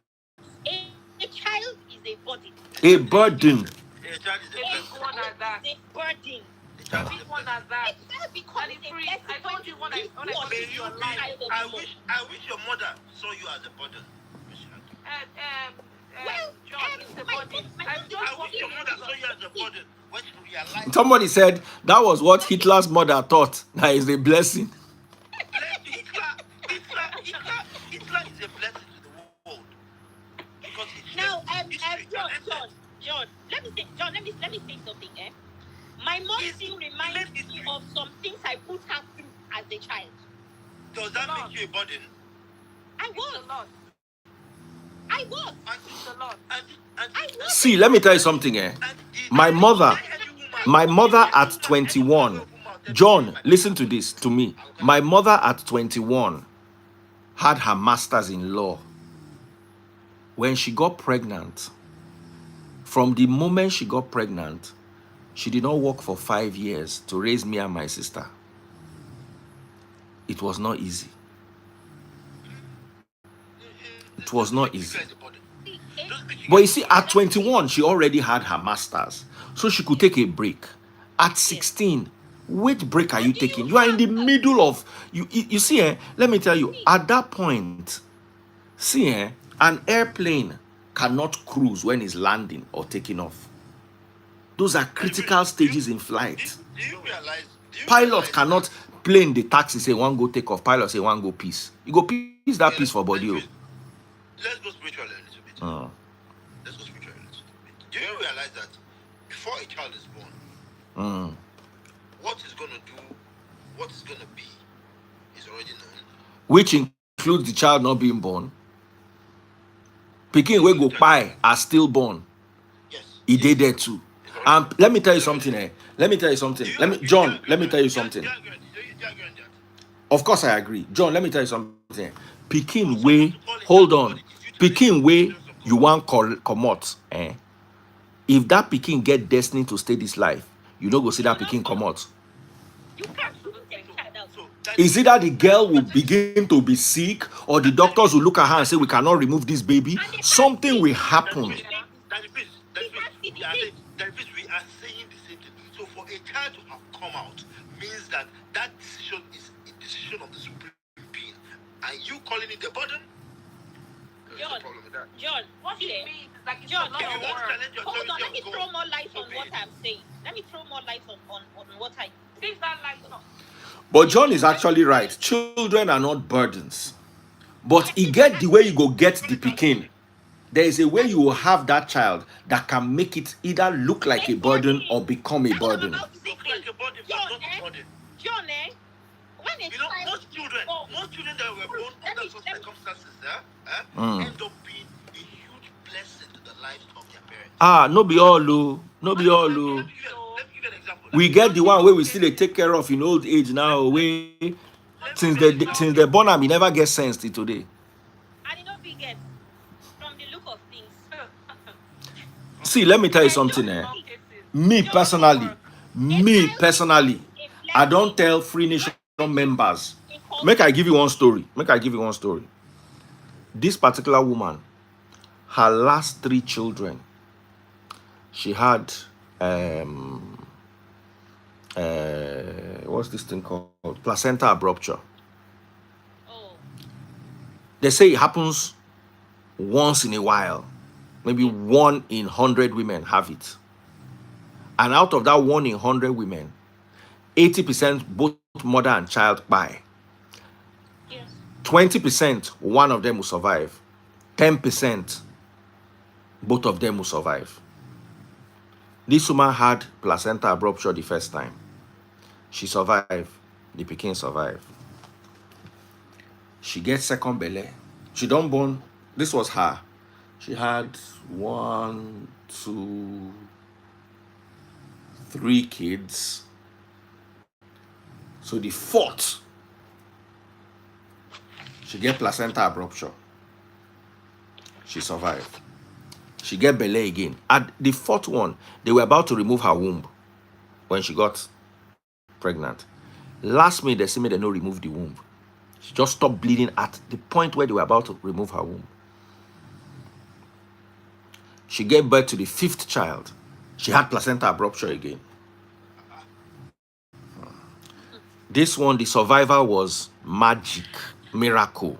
A child is a burden. A burden. A child is a blessing. A burden. Which one has that? I told you when I I wish your mother saw you as a burden. John, it's the body. I wish your mother saw you as a burden when she realized. Somebody said that was what Hitler's mother thought. That is a blessing. Hitler is a blessing to the world. Because now, John, let me say something. My mom still reminds me of some things I put her through as a child. Does that make you a burden? I was. See, let me tell you something. My mother at 21. John, listen to this, to me. My mother at 21 had her master's in law. When she got pregnant, from the moment she got pregnant, she did not work for 5 years to raise me and my sister. It was not easy. It was not easy. But you see, at 21, she already had her master's. So she could take a break. At 16, which break are you taking? You are in the middle of... You see, let me tell you, at that point, see, an airplane cannot cruise when it's landing or taking off. Those are critical stages in flight. Do you realize? Pilot cannot plane the taxi, say one go take off. Pilot say one go peace. You go peace that peace for body. Let's go spiritually a little bit. Let's go spiritually a little bit. Do you realize that before a child is born, what is going to do, what is going to be, is already known? Which includes the child not being born. Pikin wey go kpai are stillborn. Yes. He did there too. Let me tell you something. Let me tell you something. Let me tell you something. Of course I agree. John, let me tell you something. Pikin way, hold on. Pikin way you want come out. If that Pikin get destiny to stay this life, you don't go see that Pikin come out. Is it that the girl will begin to be sick, or the doctors will look at her and say we cannot remove this baby? Something will happen. We are saying the same thing. So for a child to have come out means that decision is a decision of the Supreme Being. Are you calling it a burden? What's the problem with that? John, What see, it means is like it's John, a lot If you of want to work. challenge your hold on, authority let me of throw God, more light on obey what it. I'm saying. Let me throw more light on what I Things that like no. But John is actually right. Children are not burdens. But he get the way you go get the Pikin. There is a way you will have that child that can make it either look like a burden or become a That's what I'm burden. about to say. Look like a body, but John, not a body. John, when a You know, child, most children that were born under such circumstances, end up being a huge blessing to the lives of their parents. Ah, no be all o. No be all o. Let me give you an example. We get the one where we still dey take care of in old age now. We since they born am, he never get sense till today. and you know, we get from the look of things. See, let me tell you something. Me personally, I don't tell Free Nation members. Make I give you one story. This particular woman, her last 3 children, she had what's this thing called? Placenta abrupture. Oh, They say it happens once in a while. Maybe 1 in 100 women have it. And out of that 1 in 100 women, 80% both mother and child die. yes. 20%, one of them will survive. 10%, both of them will survive. This woman had placenta abrupture the first time. She survived. The Pikin survived. She gets second Belle. She don't born. This was her. She had 1, 2, 3 kids. So the 4th, she get placenta abrupture. She survived. She get Belle again. At the 4th one, they were about to remove her womb when she got pregnant. Last minute, they say they no remove the womb. She just stopped bleeding at the point where they were about to remove her womb. She gave birth to the 5th child. She had placenta abrupture again. This one, the survivor was magic, miracle.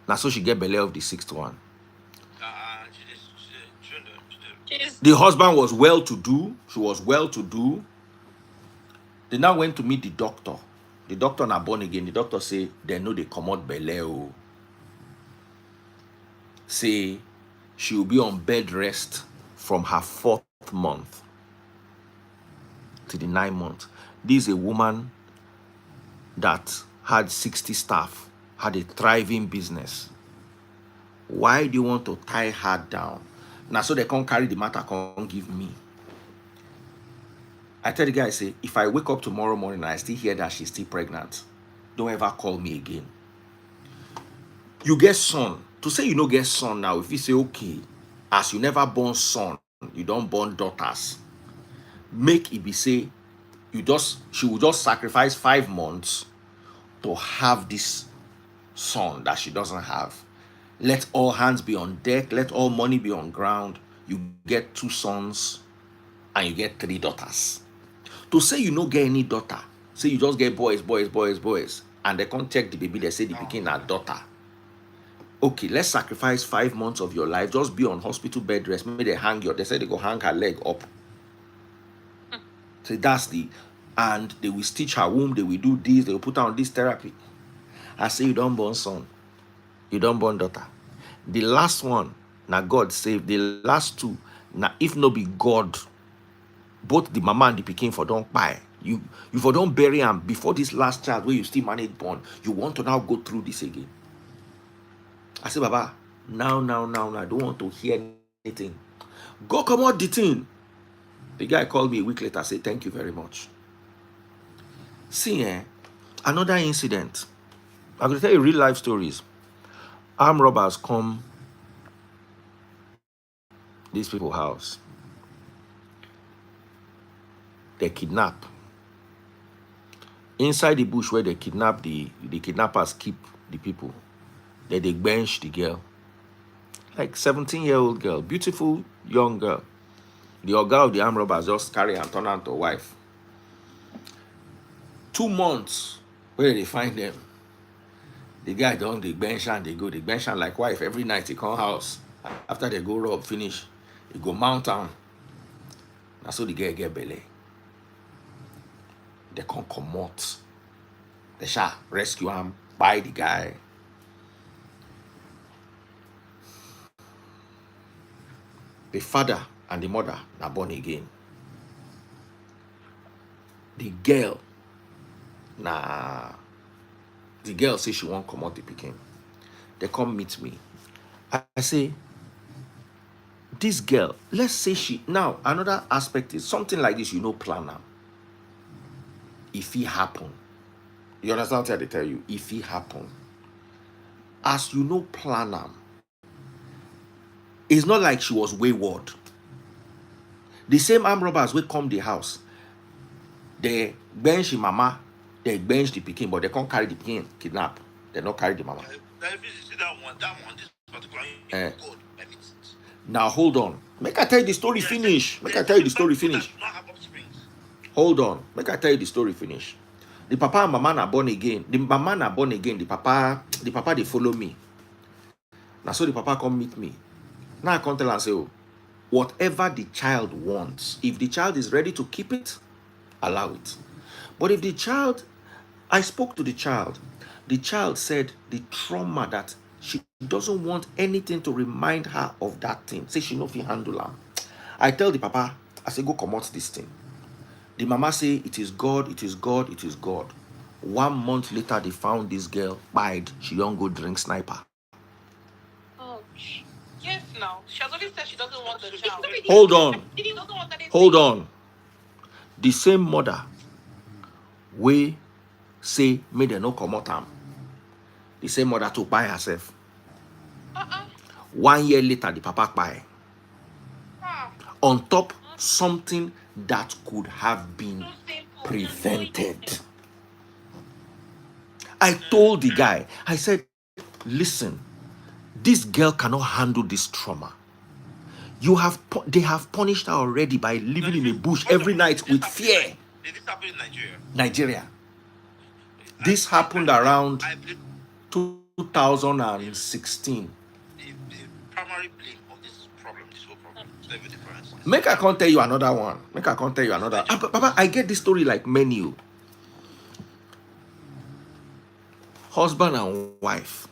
Now, so she get Belle of the 6th one. The husband was well-to-do. She was well-to-do. They now went to meet the doctor. The doctor na born again. The doctor say, they know they comot Belle. Say, she will be on bed rest from her 4th month to the 9th month. This is a woman that had 60 staff, had a thriving business. Why do you want to tie her down? Now, so they can't carry the matter, can't give me. I tell the guy, I say, if I wake up tomorrow morning and I still hear that she's still pregnant, don't ever call me again. You get son. To say you don't get son now, if you say, okay, as you never born son, you don't born daughters, make it be say, she will just sacrifice 5 months to have this son that she doesn't have. Let all hands be on deck. Let all money be on ground. You get 2 sons and you get 3 daughters. To say you don't get any daughter, say you just get boys, and they can't check the baby, they say the Pikin a daughter. Okay, let's sacrifice 5 months of your life. Just be on hospital bed rest. Maybe they say they go hang her leg up. So and they will stitch her womb, they will do this, they will put her on this therapy. I say you don't born son, you don't born daughter. The last one, now God saved. The last 2, now if no be God, both the mama and the Pikin for don't buy. You for don't bury them before this last child where you still manage born. You want to now go through this again. I say, Baba, now, I don't want to hear anything. Go come out the thing. The guy called me a week later, say, thank you very much. See, another incident. I'm going to tell you real life stories. Armed robbers come these people's house. They kidnap. Inside the bush where they kidnap, the kidnappers keep the people. They bench the girl. Like 17-year-old girl. Beautiful young girl. The oga of the armed robbers just carry and turn her to wife. 2 months, where they find them? The guy don't the bench and they go. The bench and like wife every night he come house. After they go rob finish, he go mount town. Now so the girl get belly. They can't come out. They shall rescue him, buy the guy. The father and the mother are born again. The girl, the girl say she won't come out the Pikin. They come meet me. I say, this girl, let's say she, now another aspect is something like this, plan now. If it happen, you understand what I tell you? If it happen, as plan now, it's not like she was wayward. The same armed robbers will come the house. They bench the mama, they bench the Pikin, but they can't carry the Pikin, kidnap. They not carry the mama. Now hold on. Make I tell you the story finish. Make I tell you the story finish. Hold on. Make I tell you the story finish. The papa and mama are born again. The mama are born again. The papa they follow me. Now so the papa come meet me. Now I come tell and say, oh, whatever the child wants, if the child is ready to keep it, allow it. But if the child, I spoke to the child said the trauma that she doesn't want anything to remind her of that thing. Say she no fit handle her. I tell the papa, I say go comot this thing. The mama say it is God, it is God, it is God. 1 month later, they found this girl bide. She don't go drink sniper. Oh, yes, now she has already said she doesn't want the child. Hold on. The same mother we say may they no comot am. The same mother to buy herself. 1 year later, the papa buy. On top something that could have been prevented. I told the guy, I said, listen, this girl cannot handle this trauma. They have punished her already by living in a bush every night with fear. Did this happen in Nigeria? Nigeria. This happened around 2016. The primary blame of this whole problem, is very different. Make I can't tell you another one. Papa, I get this story like many. Husband and wife,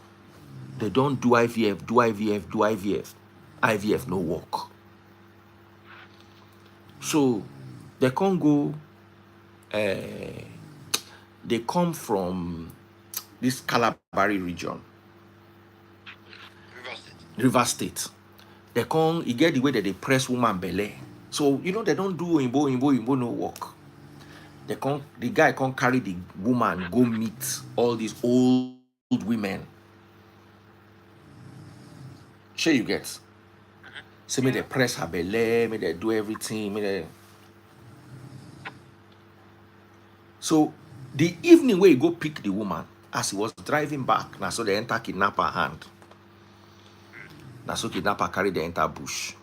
they don't do IVF. IVF no work. So they can't go. They come from this Calabari region, River State. They come. You get the way that they press woman Belle. So they don't do imbo no work. The guy can't carry the woman go meet all these old women. Sure you get. So may they press her belly, may they do everything, So the evening where you go pick the woman, as he was driving back, now so they enter kidnapper hand. Now so kidnapper carry the enter bush.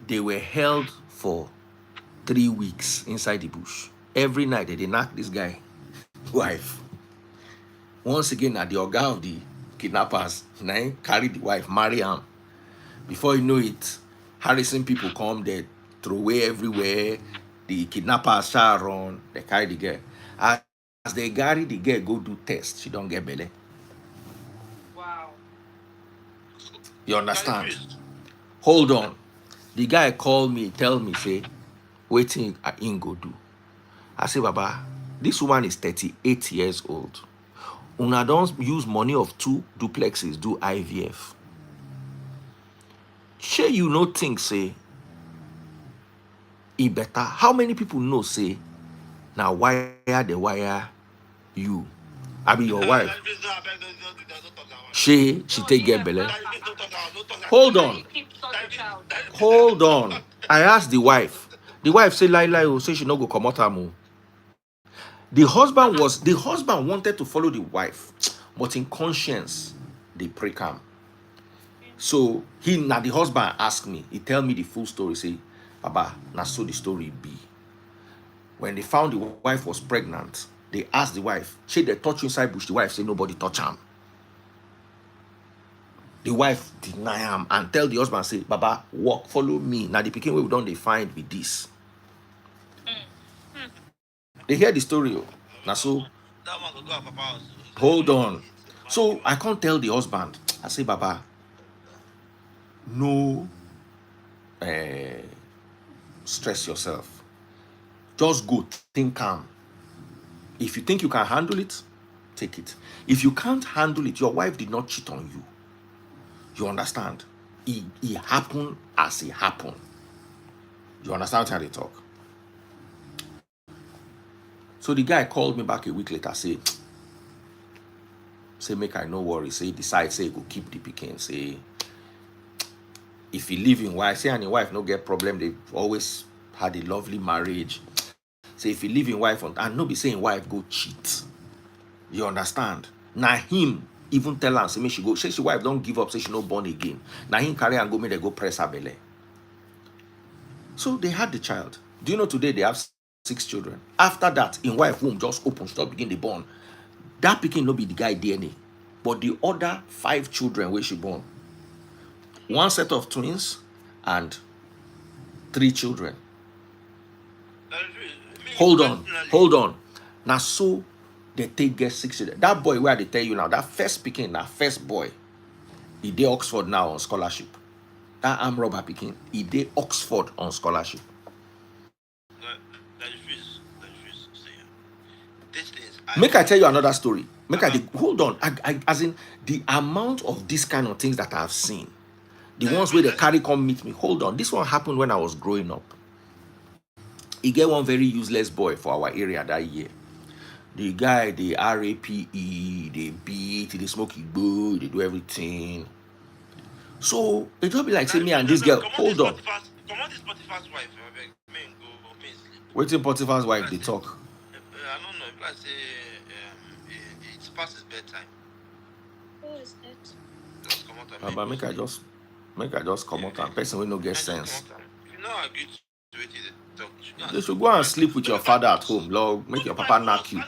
They were held for 3 weeks inside the bush. Every night they knock this guy wife. Once again, at the organ of the kidnappers, now carry the wife, marry him. Before you know it, Harrison people come, they throw away everywhere. The kidnappers shall run, they carry the girl. As they carry the girl, go do test, she don't get belly. Wow. You understand? Hold on. The guy called me, tell me, say, waiting in go do. I say, Baba, this woman is 38 years old. Una don't use money of 2 duplexes, do IVF. Sure you no think, say, it better. How many people know, say, now wire you? I be your wife. She take get belly. Hold on. I asked the wife. The wife say lie, say she no go come out am. The husband wanted to follow the wife, but in conscience, they prick him. So the husband asked me, he tell me the full story, say, Baba, now so the story be. When they found the wife was pregnant, They ask the wife, "Shey they touch you inside bush?" The wife say, "Nobody touch him." The wife deny him and tell the husband, say, "Baba, walk, follow me. Now the pikin wey we don dey find with this." They hear the story. Oh. Now so, That one go go Papa house. hold on. So I can't tell the husband. I say, "Baba, no stress yourself. Just go, think calm. If you think you can handle it, take it. If you can't handle it, your wife did not cheat on you. You understand? It happened as it happened. You understand how they talk?" So the guy called me back a week later, say, make I no worry. Say, decide, say, go keep the pikin. Say, if he leave him wife, say, and his wife no get problem, they always had a lovely marriage. Say, if he leave him wife, and no be saying wife go cheat. You understand? Now him even tell her, say, make she go. Say, she wife don't give up, say she no born again. Now him carry and go, make they go press her belly. So they had the child. Do you know today they have 6 children? After that, in wife womb just open, stop begin the born. That pikin no be the guy DNA, but the other 5 children where she born. 1 set of twins and 3 children. Hold on. Now so they take get 6 children. That boy where they tell you now, that first pikin, that first boy, he did Oxford now on scholarship. That arm robber pikin, he did Oxford on scholarship. Make I tell you another story. Hold on. As in the amount of this kind of things that I've seen, the ones where they carry come meet me. Hold on. This one happened when I was growing up. He get one very useless boy for our area that year. The guy, the RAPE, they beat, they smoke igbo, they do everything. So it will be like, say, me and this girl. Hold on. Waiting Potiphar's wife, they talk. I don't know. If I say it's past his bedtime. Who is that? Just come out But make I just come out and person will no get sense. If you know how good to it is, talk. You should go and sleep with your father at home, Lord. Make your papa knock you.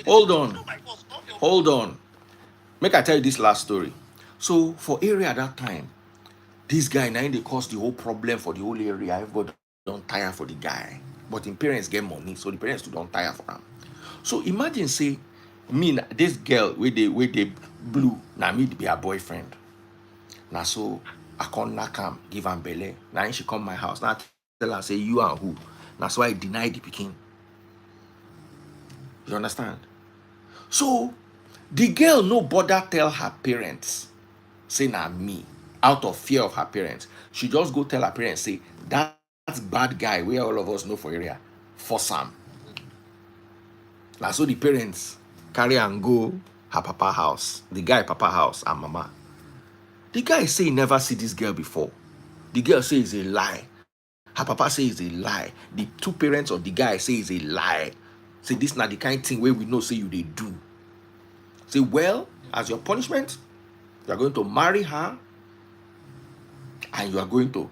Hold on. Make I tell you this last story. So for area at that time, this guy now they caused the whole problem for the whole area. Everybody don't tire for the guy. But him parents get money, so the parents don't tire for him. So imagine say, me this girl with the blue, now me be her boyfriend. Now so I can't knock him, give him Belle. Now she come my house. Now I tell her, say, you and who? That's why I deny the pikin. You understand? So the girl no bother tell her parents, say na me, out of fear of her parents. She just go tell her parents, say, that's bad guy where all of us know for area, for Sam. Now so the parents carry and go her papa house, the guy papa house and mama. The guy say he never see this girl before. The girl say it's a lie. Her papa say it's a lie. The 2 parents of the guy say it's a lie. Say this not the kind of thing where we know say you they do. Say, well, as your punishment, you are going to marry her and you are going to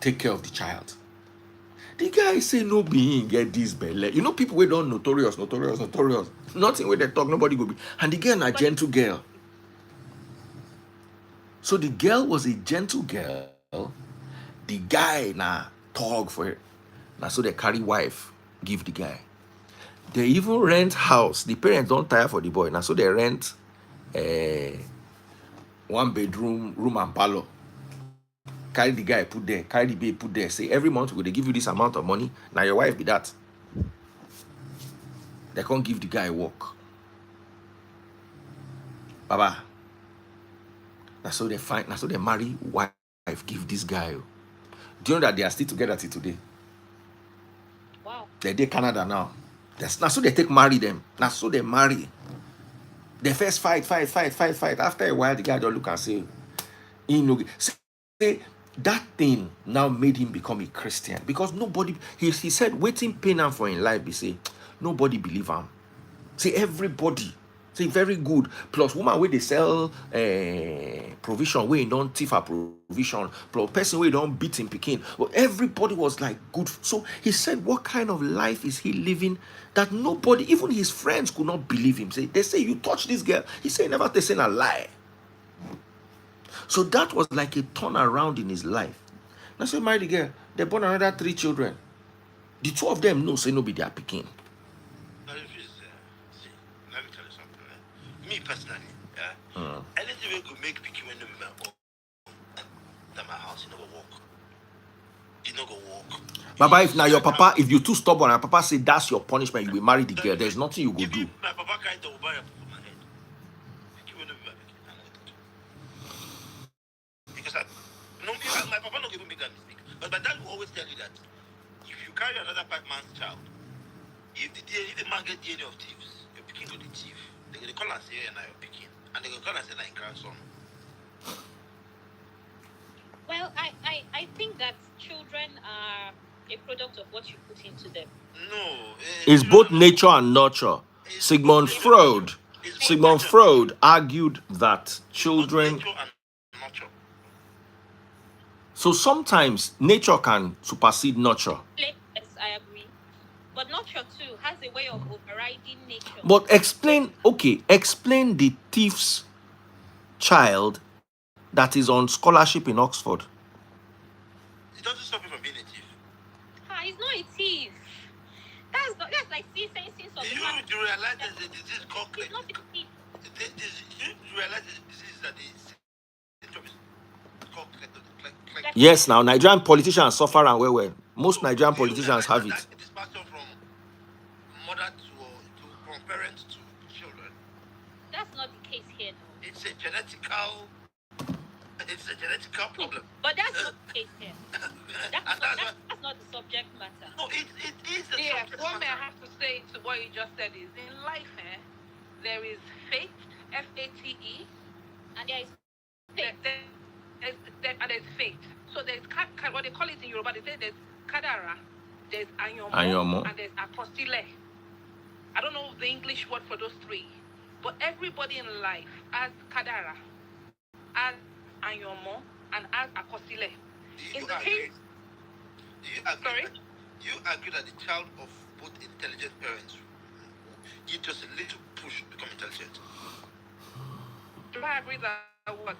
take care of the child. The guy say no be him get this Belle. You know people we don't notorious. Nothing where they talk, nobody go be. And the girl a gentle girl. So the girl was a gentle girl. The guy na talk for her. Now so they carry wife, give the guy. They even rent house. The parents don't tire for the boy. Now so they rent 1 bedroom, room and parlor. Carry the guy, put there. Carry the babe, put there. Say, every month, will they give you this amount of money? Now your wife be that. They can't give the guy work. Baba. That's so they find. That's so they marry wife, give this guy. Do you know that they are still together till today? Wow. They're in Canada now. That's so they take marry them. Now so they marry. They first fight. After a while, the guy don't look and say, say that thing now made him become a Christian because nobody. He said waiting pain him for in life. He say nobody believe him. See everybody Say very good. Plus woman where they sell provision, where don't thief her provision. Plus person where don't beat him Pikin. Well, everybody was like good. So he said, what kind of life is he living that nobody, even his friends, could not believe him? Say, they say you touch this girl. He said never they say a lie. So that was like a turnaround in his life. Now say marry the girl. They born another 3 children. The 2 of them know say no be their Pikin. See, let me tell you something. Me personally, anything we could make Pikin when we that my house, you never walk. You not go walk. Baba, if now your papa, if you too stubborn and papa say that's your punishment, you will marry the girl. There's nothing you go do. My papa can't do buy up for my head. Pikin when we because my papa not even make that mistake. But my dad will always tell you that if you carry another man's child, if the man get DNA of thieves, your Pikin go the thief. They call and say and your Pikin, and they go call and say like grandson. Well, I think that children are a product of what you put into them. No. It's both nature and nurture. Sigmund Freud argued that children. Nature and nurture. So sometimes nature can supersede nurture. Yes, I agree. But nurture too has a way of overriding nature. But explain the thief's child that is on scholarship in Oxford. It doesn't stop you from being a thief. He's not a thief. That's like saying something. You realize there's a disease called He's not a thief. You realize there's a disease that is called Yes, now Nigerian politicians suffer and well. Most Nigerian politicians have it. Dispassion from mother from parents to children. That's not the case here, though. It's a genetical problem. But that's not the case here. That's not the subject matter. No, it is the subject What may I matter. have to say to what you just said is in life, there is fate, F-A-T-E, And there is fate. and there's fate. So there's what they call it in Yoruba, they say there's kadara, there's Anyomo. and there's apostile. I don't know the English word for those 3, but everybody in life has kadara, has anyomo, and has apostile. In the case, You agree that the child of both intelligent parents give just a little push to become intelligent? do I agree that what?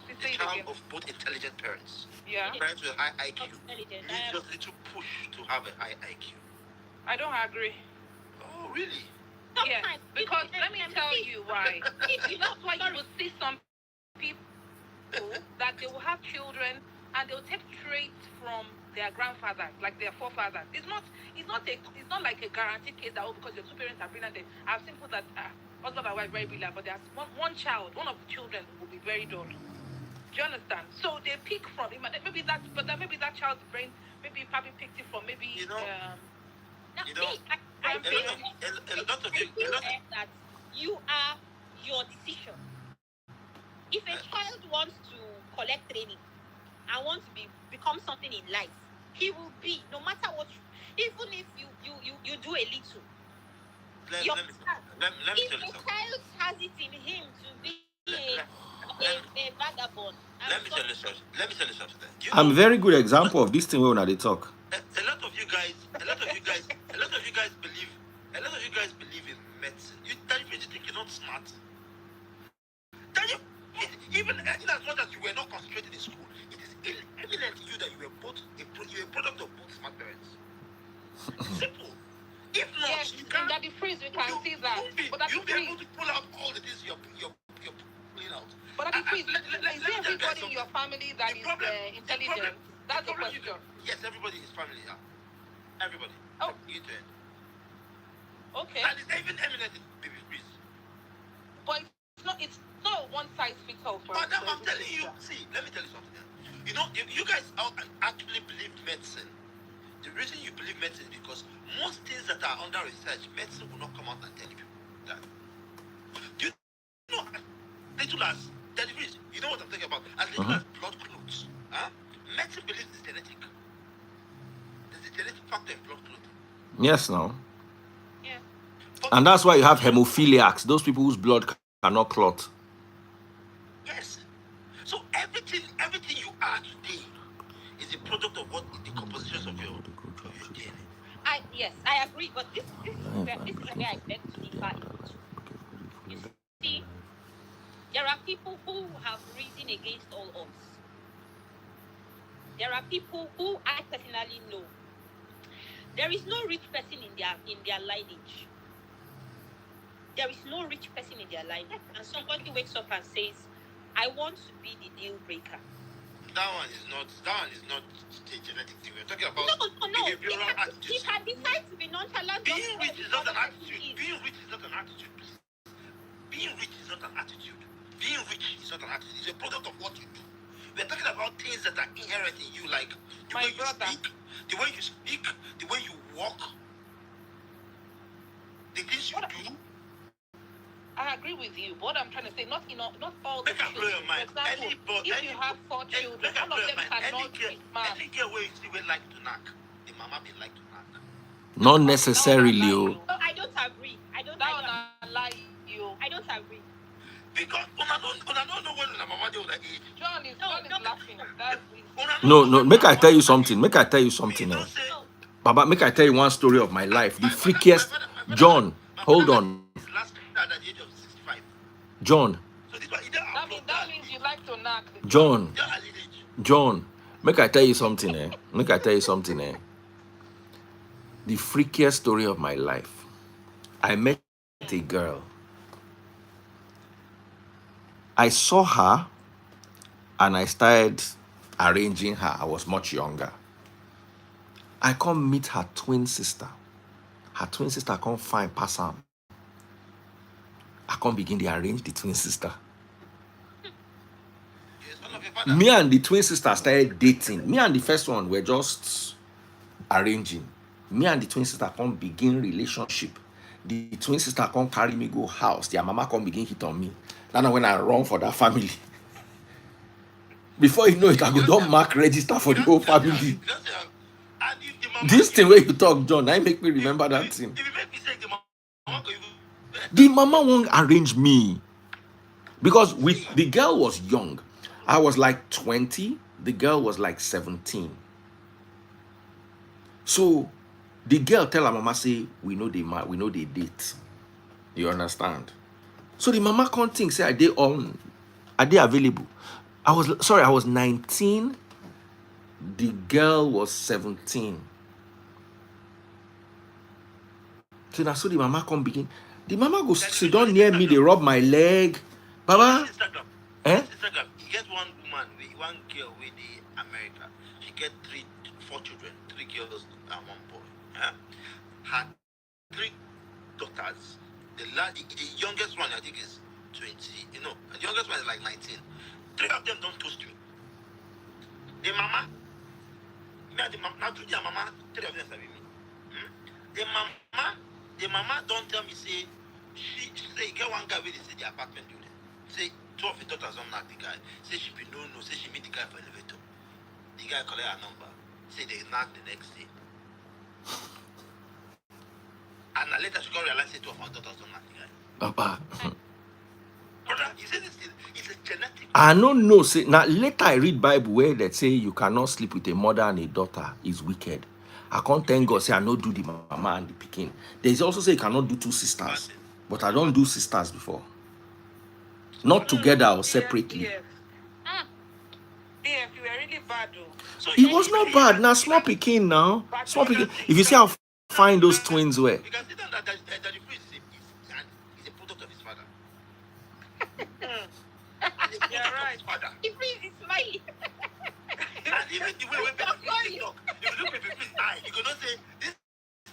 The child of both intelligent parents. Yeah. Parents with high IQ. Intelligent. Need just a little push to have a high IQ. I don't agree. Oh, really? Yes, because let me tell you why. That's why you will see some people that they will have children and they'll take traits from their grandfathers, like their forefathers. It's not like a guaranteed case that because your 2 parents are brilliant. I've seen people that husband and wife very brilliant, but there's one child, one of the children will be very dull. Do you understand? So they pick from maybe that child's brain, maybe probably picked it from maybe You know, I feel a lot of you, that you are your decision. If a child wants to collect training and wants to become something in life, he will be, no matter what, even if you do a little. let me tell you something. Child has it in him to be a vagabond. Let me tell you something. I'm very good example of this thing when they talk. A lot of you guys believe in medicine. You think you're not smart. Even as much as you were not concentrated in school, it is evident to you that you were a product of both smart parents. Simple. If not, yes, you can't. in Daddy Freeze we can see that. But Daddy You'll be Freeze, able to pull out all the things you're pulling out. but Daddy Freeze, let me is tell you everybody guys in your family that The is problem- intelligent? That's the question. Yes, everybody is family. Yeah. Everybody. Oh. You to end. Okay, And it's even eminent in baby freeze. but it's not one size fits all for But now I'm everybody. telling you, see, let me tell you something. You know, if you guys actually believe medicine, the reason you believe medicine is because most things that are under research, medicine will not come out and tell you that. Do you know, little as deliveries, you know what I'm talking about? As little as blood clots. Huh? Medicine believes it's genetic. There's a genetic factor in blood clot. Yes, now. Yeah. And that's why you have hemophiliacs, those people whose blood cannot clot. Yes. So everything you are today is a product of what the compositions of your DNA. Yes, I agree, but this is where I beg to differ a little. You see, there are people who have risen against all odds. There are people who I personally know. There is no rich person in their lineage. There is no rich person in their lineage, and somebody wakes up and says, "I want to be the deal breaker." That one is not the genetic thing. We're talking about No. behavioral attitude. He can decide to be nonchalant. Being rich is not an attitude. Being rich is not an attitude. Being rich is not an attitude. Being rich is not an attitude. It's a product of what you do. We're talking about things that are inherent in you, like the way you speak, the way you walk, the things you do. I agree with you. But what I'm trying to say, not all the Make a blow children. your mind. For example, if you have 4 children, all of them cannot be smart. Any girl where you see will like to knock, the mama be like to knock. Not necessarily. No, I don't agree. I don't lie you. I don't agree. Because una don't know when the mama dey with age. John is laughing. That's No. Make I tell you something. Baba, make I tell you one story of my life. The freakiest. John, hold on. Last at the age of 65. John. So this one either that means you like to knock. John, make I tell you something, The freakiest story of my life. I met a girl. I saw her and I started arranging her. I was much younger. I come meet her twin sister. Her twin sister come find pass am. I can't begin to arrange the twin sister. Me and the twin sister started dating. Me and the first one were just arranging. Me and the twin sister can't begin relationship. The twin sister can't carry me go house. Their mama can't begin hit on me. Now when I run for that family. Before you know it, I go don't mark register for the whole family. This thing where you talk, John, I make me remember that thing. The mama won't arrange me because the girl was young. I was like 20. The girl was like 17. So the girl tell her mama say we know they date. You understand? So the mama can't think say are they available? I was 19. The girl was 17. So that's so the mama come begin. The mama go sit down near me, they rub my leg. Baba. Instagram. You get one girl with the America. She get 4 children, 3 girls and 1 boy. Her 3 daughters. The youngest one I think is 20. The youngest one is like 19. 3 of them don't toast me. The mama. Now to their mama, 3 of them serving me. The mama don't tell me say she say get one guy with the apartment building. Say 2 of the daughters don't knock the guy. Say she be no. Say she meet the guy for elevator. The guy collect her number. Say they knock the next day. And later she come realize say 2 of her daughters don't knock the guy. Papa. Brother, you say this it's a genetic. I don't know. Say now later I read Bible where they say you cannot sleep with a mother and a daughter is wicked. I can't thank God say I not do the mama and the Pikin. There's also say you cannot do 2 sisters. But I don't do sisters before. Not together or separately. Yeah, you were really bad though. So It was not bad. Now small Pikin now. Small Pikin. If you see how fine those twins were. You can see that the priest is a product of his father. You're right. The priest is smiling. And even the way people talk, if you look at the priest's eye, you cannot say this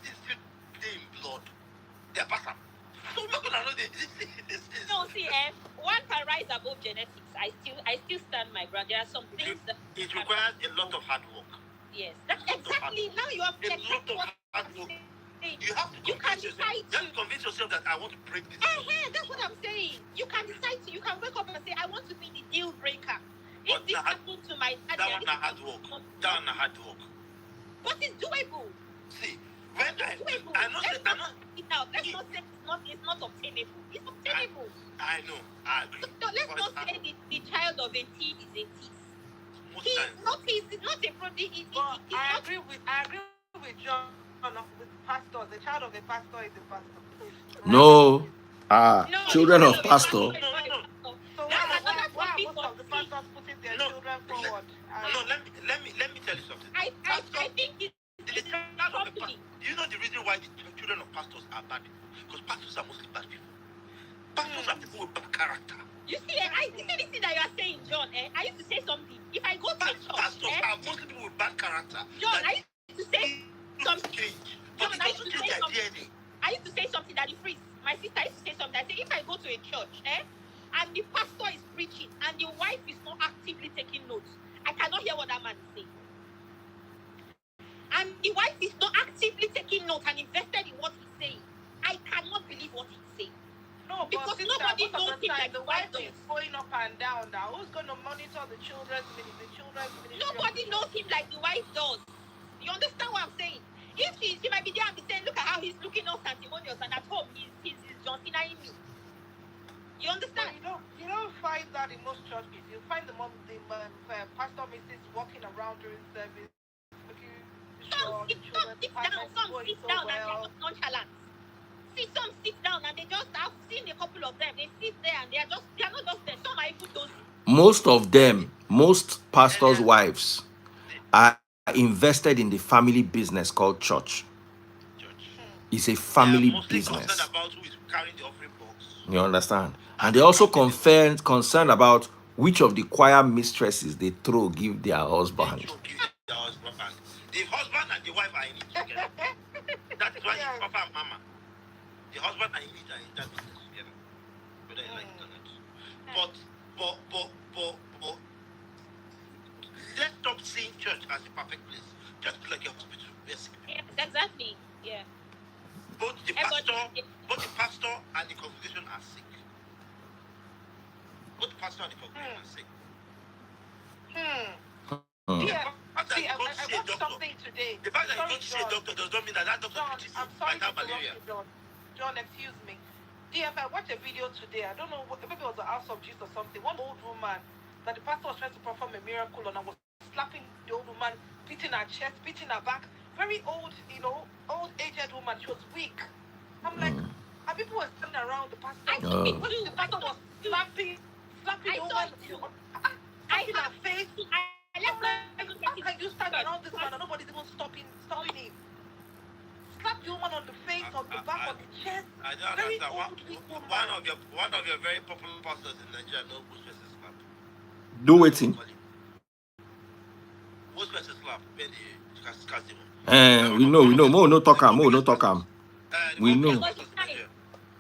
is still in blood. They're bastard. So we're gonna know this. No, see, one can rise above genetics. I still stand my ground. There are some things that It requires a lot of hard work. yes, that's exactly. Now you have A lot of hard work. You have to convince yourself. You have to convince yourself that I want to break this. That's what I'm saying. You can decide to. You can wake up and say, "I want to be the deal breaker." If But this happened to my dad, that one hard work. That one hard work. but it's doable. See, when doable. I not say Let's I'm not not. it out. Let's not say it's not obtainable. It's obtainable. I know, I agree. So let's But not say the child of a thief is a thief. most He's times, not a prodigy. But I agree with John with pastor. The child of a pastor is a pastor. No. no, the Children child of of a pastor. pastor is not a pastor. So That's why another are topic most for of the tea. pastors putting their No, children forward? no. Let me tell you something. I Pastor, think the it's child of a troubling. pastor. Do you know the reason why the children of pastors are bad people? Because pastors are mostly bad people. Pastors are people with bad character. You see, you see this thing that you are saying, John. I used to say something. If I go to a church, Pastors are mostly people with bad character. John, I used to say something. Change, but John, it doesn't change their DNA. I used to say something that the priest, my sister used to say something. I say, if I go to a church, and the pastor is preaching and the wife is not actively taking notes, I cannot hear what that man is saying. And the wife is not actively taking notes and invested in what he's saying. I cannot believe what he's saying. No, because sister, nobody knows him like the wife is going up and down now. Who's going to monitor the children's ministry? Nobody knows him like the wife does. You understand what I'm saying? If she might be there and be saying, look at how he's looking all sanctimonious, and at home he's John Cena-ing me. You understand? You don't find that in most churches. You find the pastor missus walking around during service, looking some sit down and they're just nonchalant. See, some sit down and I've seen a couple of them. They sit there and they're not just there. Some are even those. Most of them, most pastors' wives are invested in the family business called church. It's a family business. Concerned about who is carrying the offering box. You understand? And they're also concerned about which of the choir mistresses they give their husband. The husband and the wife are in it together. That is why it's Papa and Mama. The husband and it are in that business together. Whether you like it or not. But let's stop seeing church as a perfect place. Just like a hospital. Yes, exactly. Yeah. Both the pastor and the congregation are sick. Both the pastor and the congregation are sick. Yeah. See, I watched something today. The fact that you don't see a doctor does not mean that doctor might have malaria. John, excuse me. DF, I watched a video today. I don't know, maybe it was the House of Jesus or something. One old woman that the pastor was trying to perform a miracle on and was slapping the old woman, beating her chest, beating her back. Very old, old aged woman. She was weak. I'm like, and people were standing around the pastor. The pastor was slapping the woman. Slapping her face. How can you stand around this man and nobody's even stopping him? Slap the woman on the face, on the back, on the chest. I don't understand. One of your very popular pastors in Nigeria knows which person slap. Do it in. Which person slap? We know. More no talk am. We know.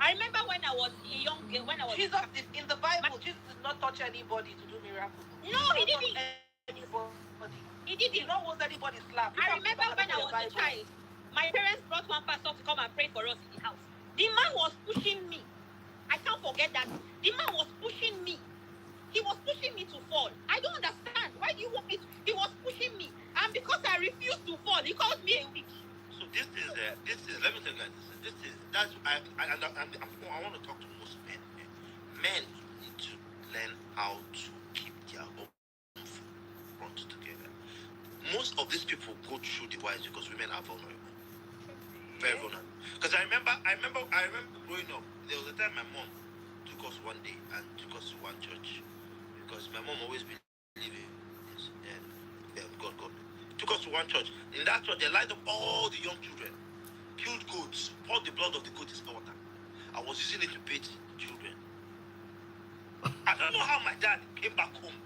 I remember when I was a young girl, Jesus in the Bible, Jesus did not touch anybody to do miracles. No, he didn't. He didn't. He don't want anybody slap. I remember when I was a child, my parents brought one pastor to come and pray for us in the house. The man was pushing me. I can't forget that. The man was pushing me. He was pushing me to fall. I don't understand. Why do you want me to? He was pushing me. And because I refused to fall, he called me a witch. So this is, let me tell you guys, I want to talk to most men. Men need to learn how to keep their own front together. Most of these people go through the wise because women are vulnerable. Very vulnerable. Because I remember growing up, there was a time my mom took us one day and took us to one church. Because my mom always believed in God. Took us to one church. In that church, they lined up all the young children, killed goats, poured the blood of the goat in water. I was using it to bathe children. I don't know how my dad came back home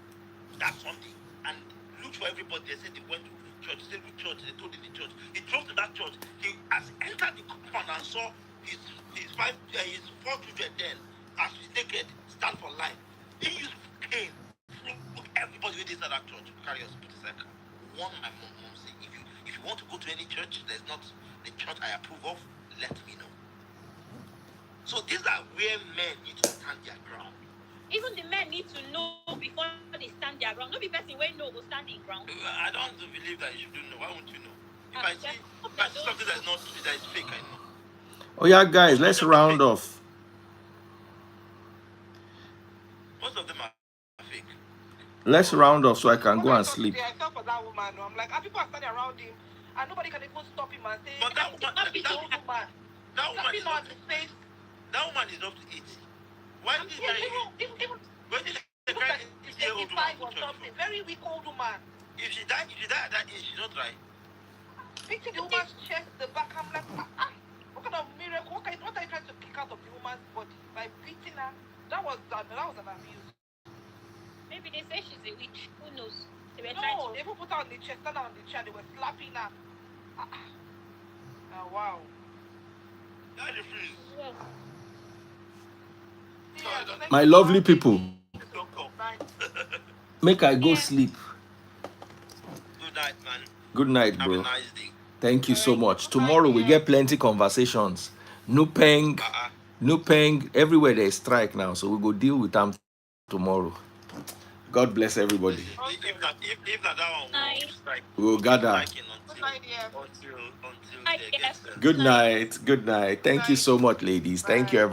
that Sunday and looked for everybody. They said they went to church. They said which church? They told him the church. He drove to that church. He has entered the compound and saw his 4 children then, as we naked, stand for line. He used cane. Look, everybody who is at that church carry us to the circle. One, my mom said, if you want to go to any church, there's not the church I approve of, let me know. So these are where men need to stand their ground. Even the men need to know before they stand their ground. No be person wey know go stand in ground. I don't believe that you should know. Why won't you know? If I see something that's not true, that is fake, I know. Oh yeah, guys, let's round off. Most of them are fake. Let's round off so I can What go I and thought sleep. today, I fell for that woman. I'm like, and people are standing around him, and nobody can even stop him and say, But that woman, "That old woman, that woman slapping is her not. on the face." That woman is up to 80. Why did Yeah, even Why did it looks like she's 85 or something. Very weak old woman. If she died at that age, she's not right. Beating the woman's chest, the back. I'm like, what kind of miracle? What are you trying to kick out of the woman's body by beating her? That was an abuse. Maybe they say she's a witch. Who knows? They were No, they even put her on the chair, stand her on the chair. They were slapping her. Wow. That refuse. Yeah, My lovely people, make I go sleep. Good night, man. Good night, Have bro. a nice day. Thank you so much. Tomorrow we get plenty conversations. Nupeng, everywhere there's strike now, so we go deal with them tomorrow. God bless everybody. If that one will strike, We'll gather. Until they get Good night. Good night. Thank you so much, ladies. Thank you, everybody.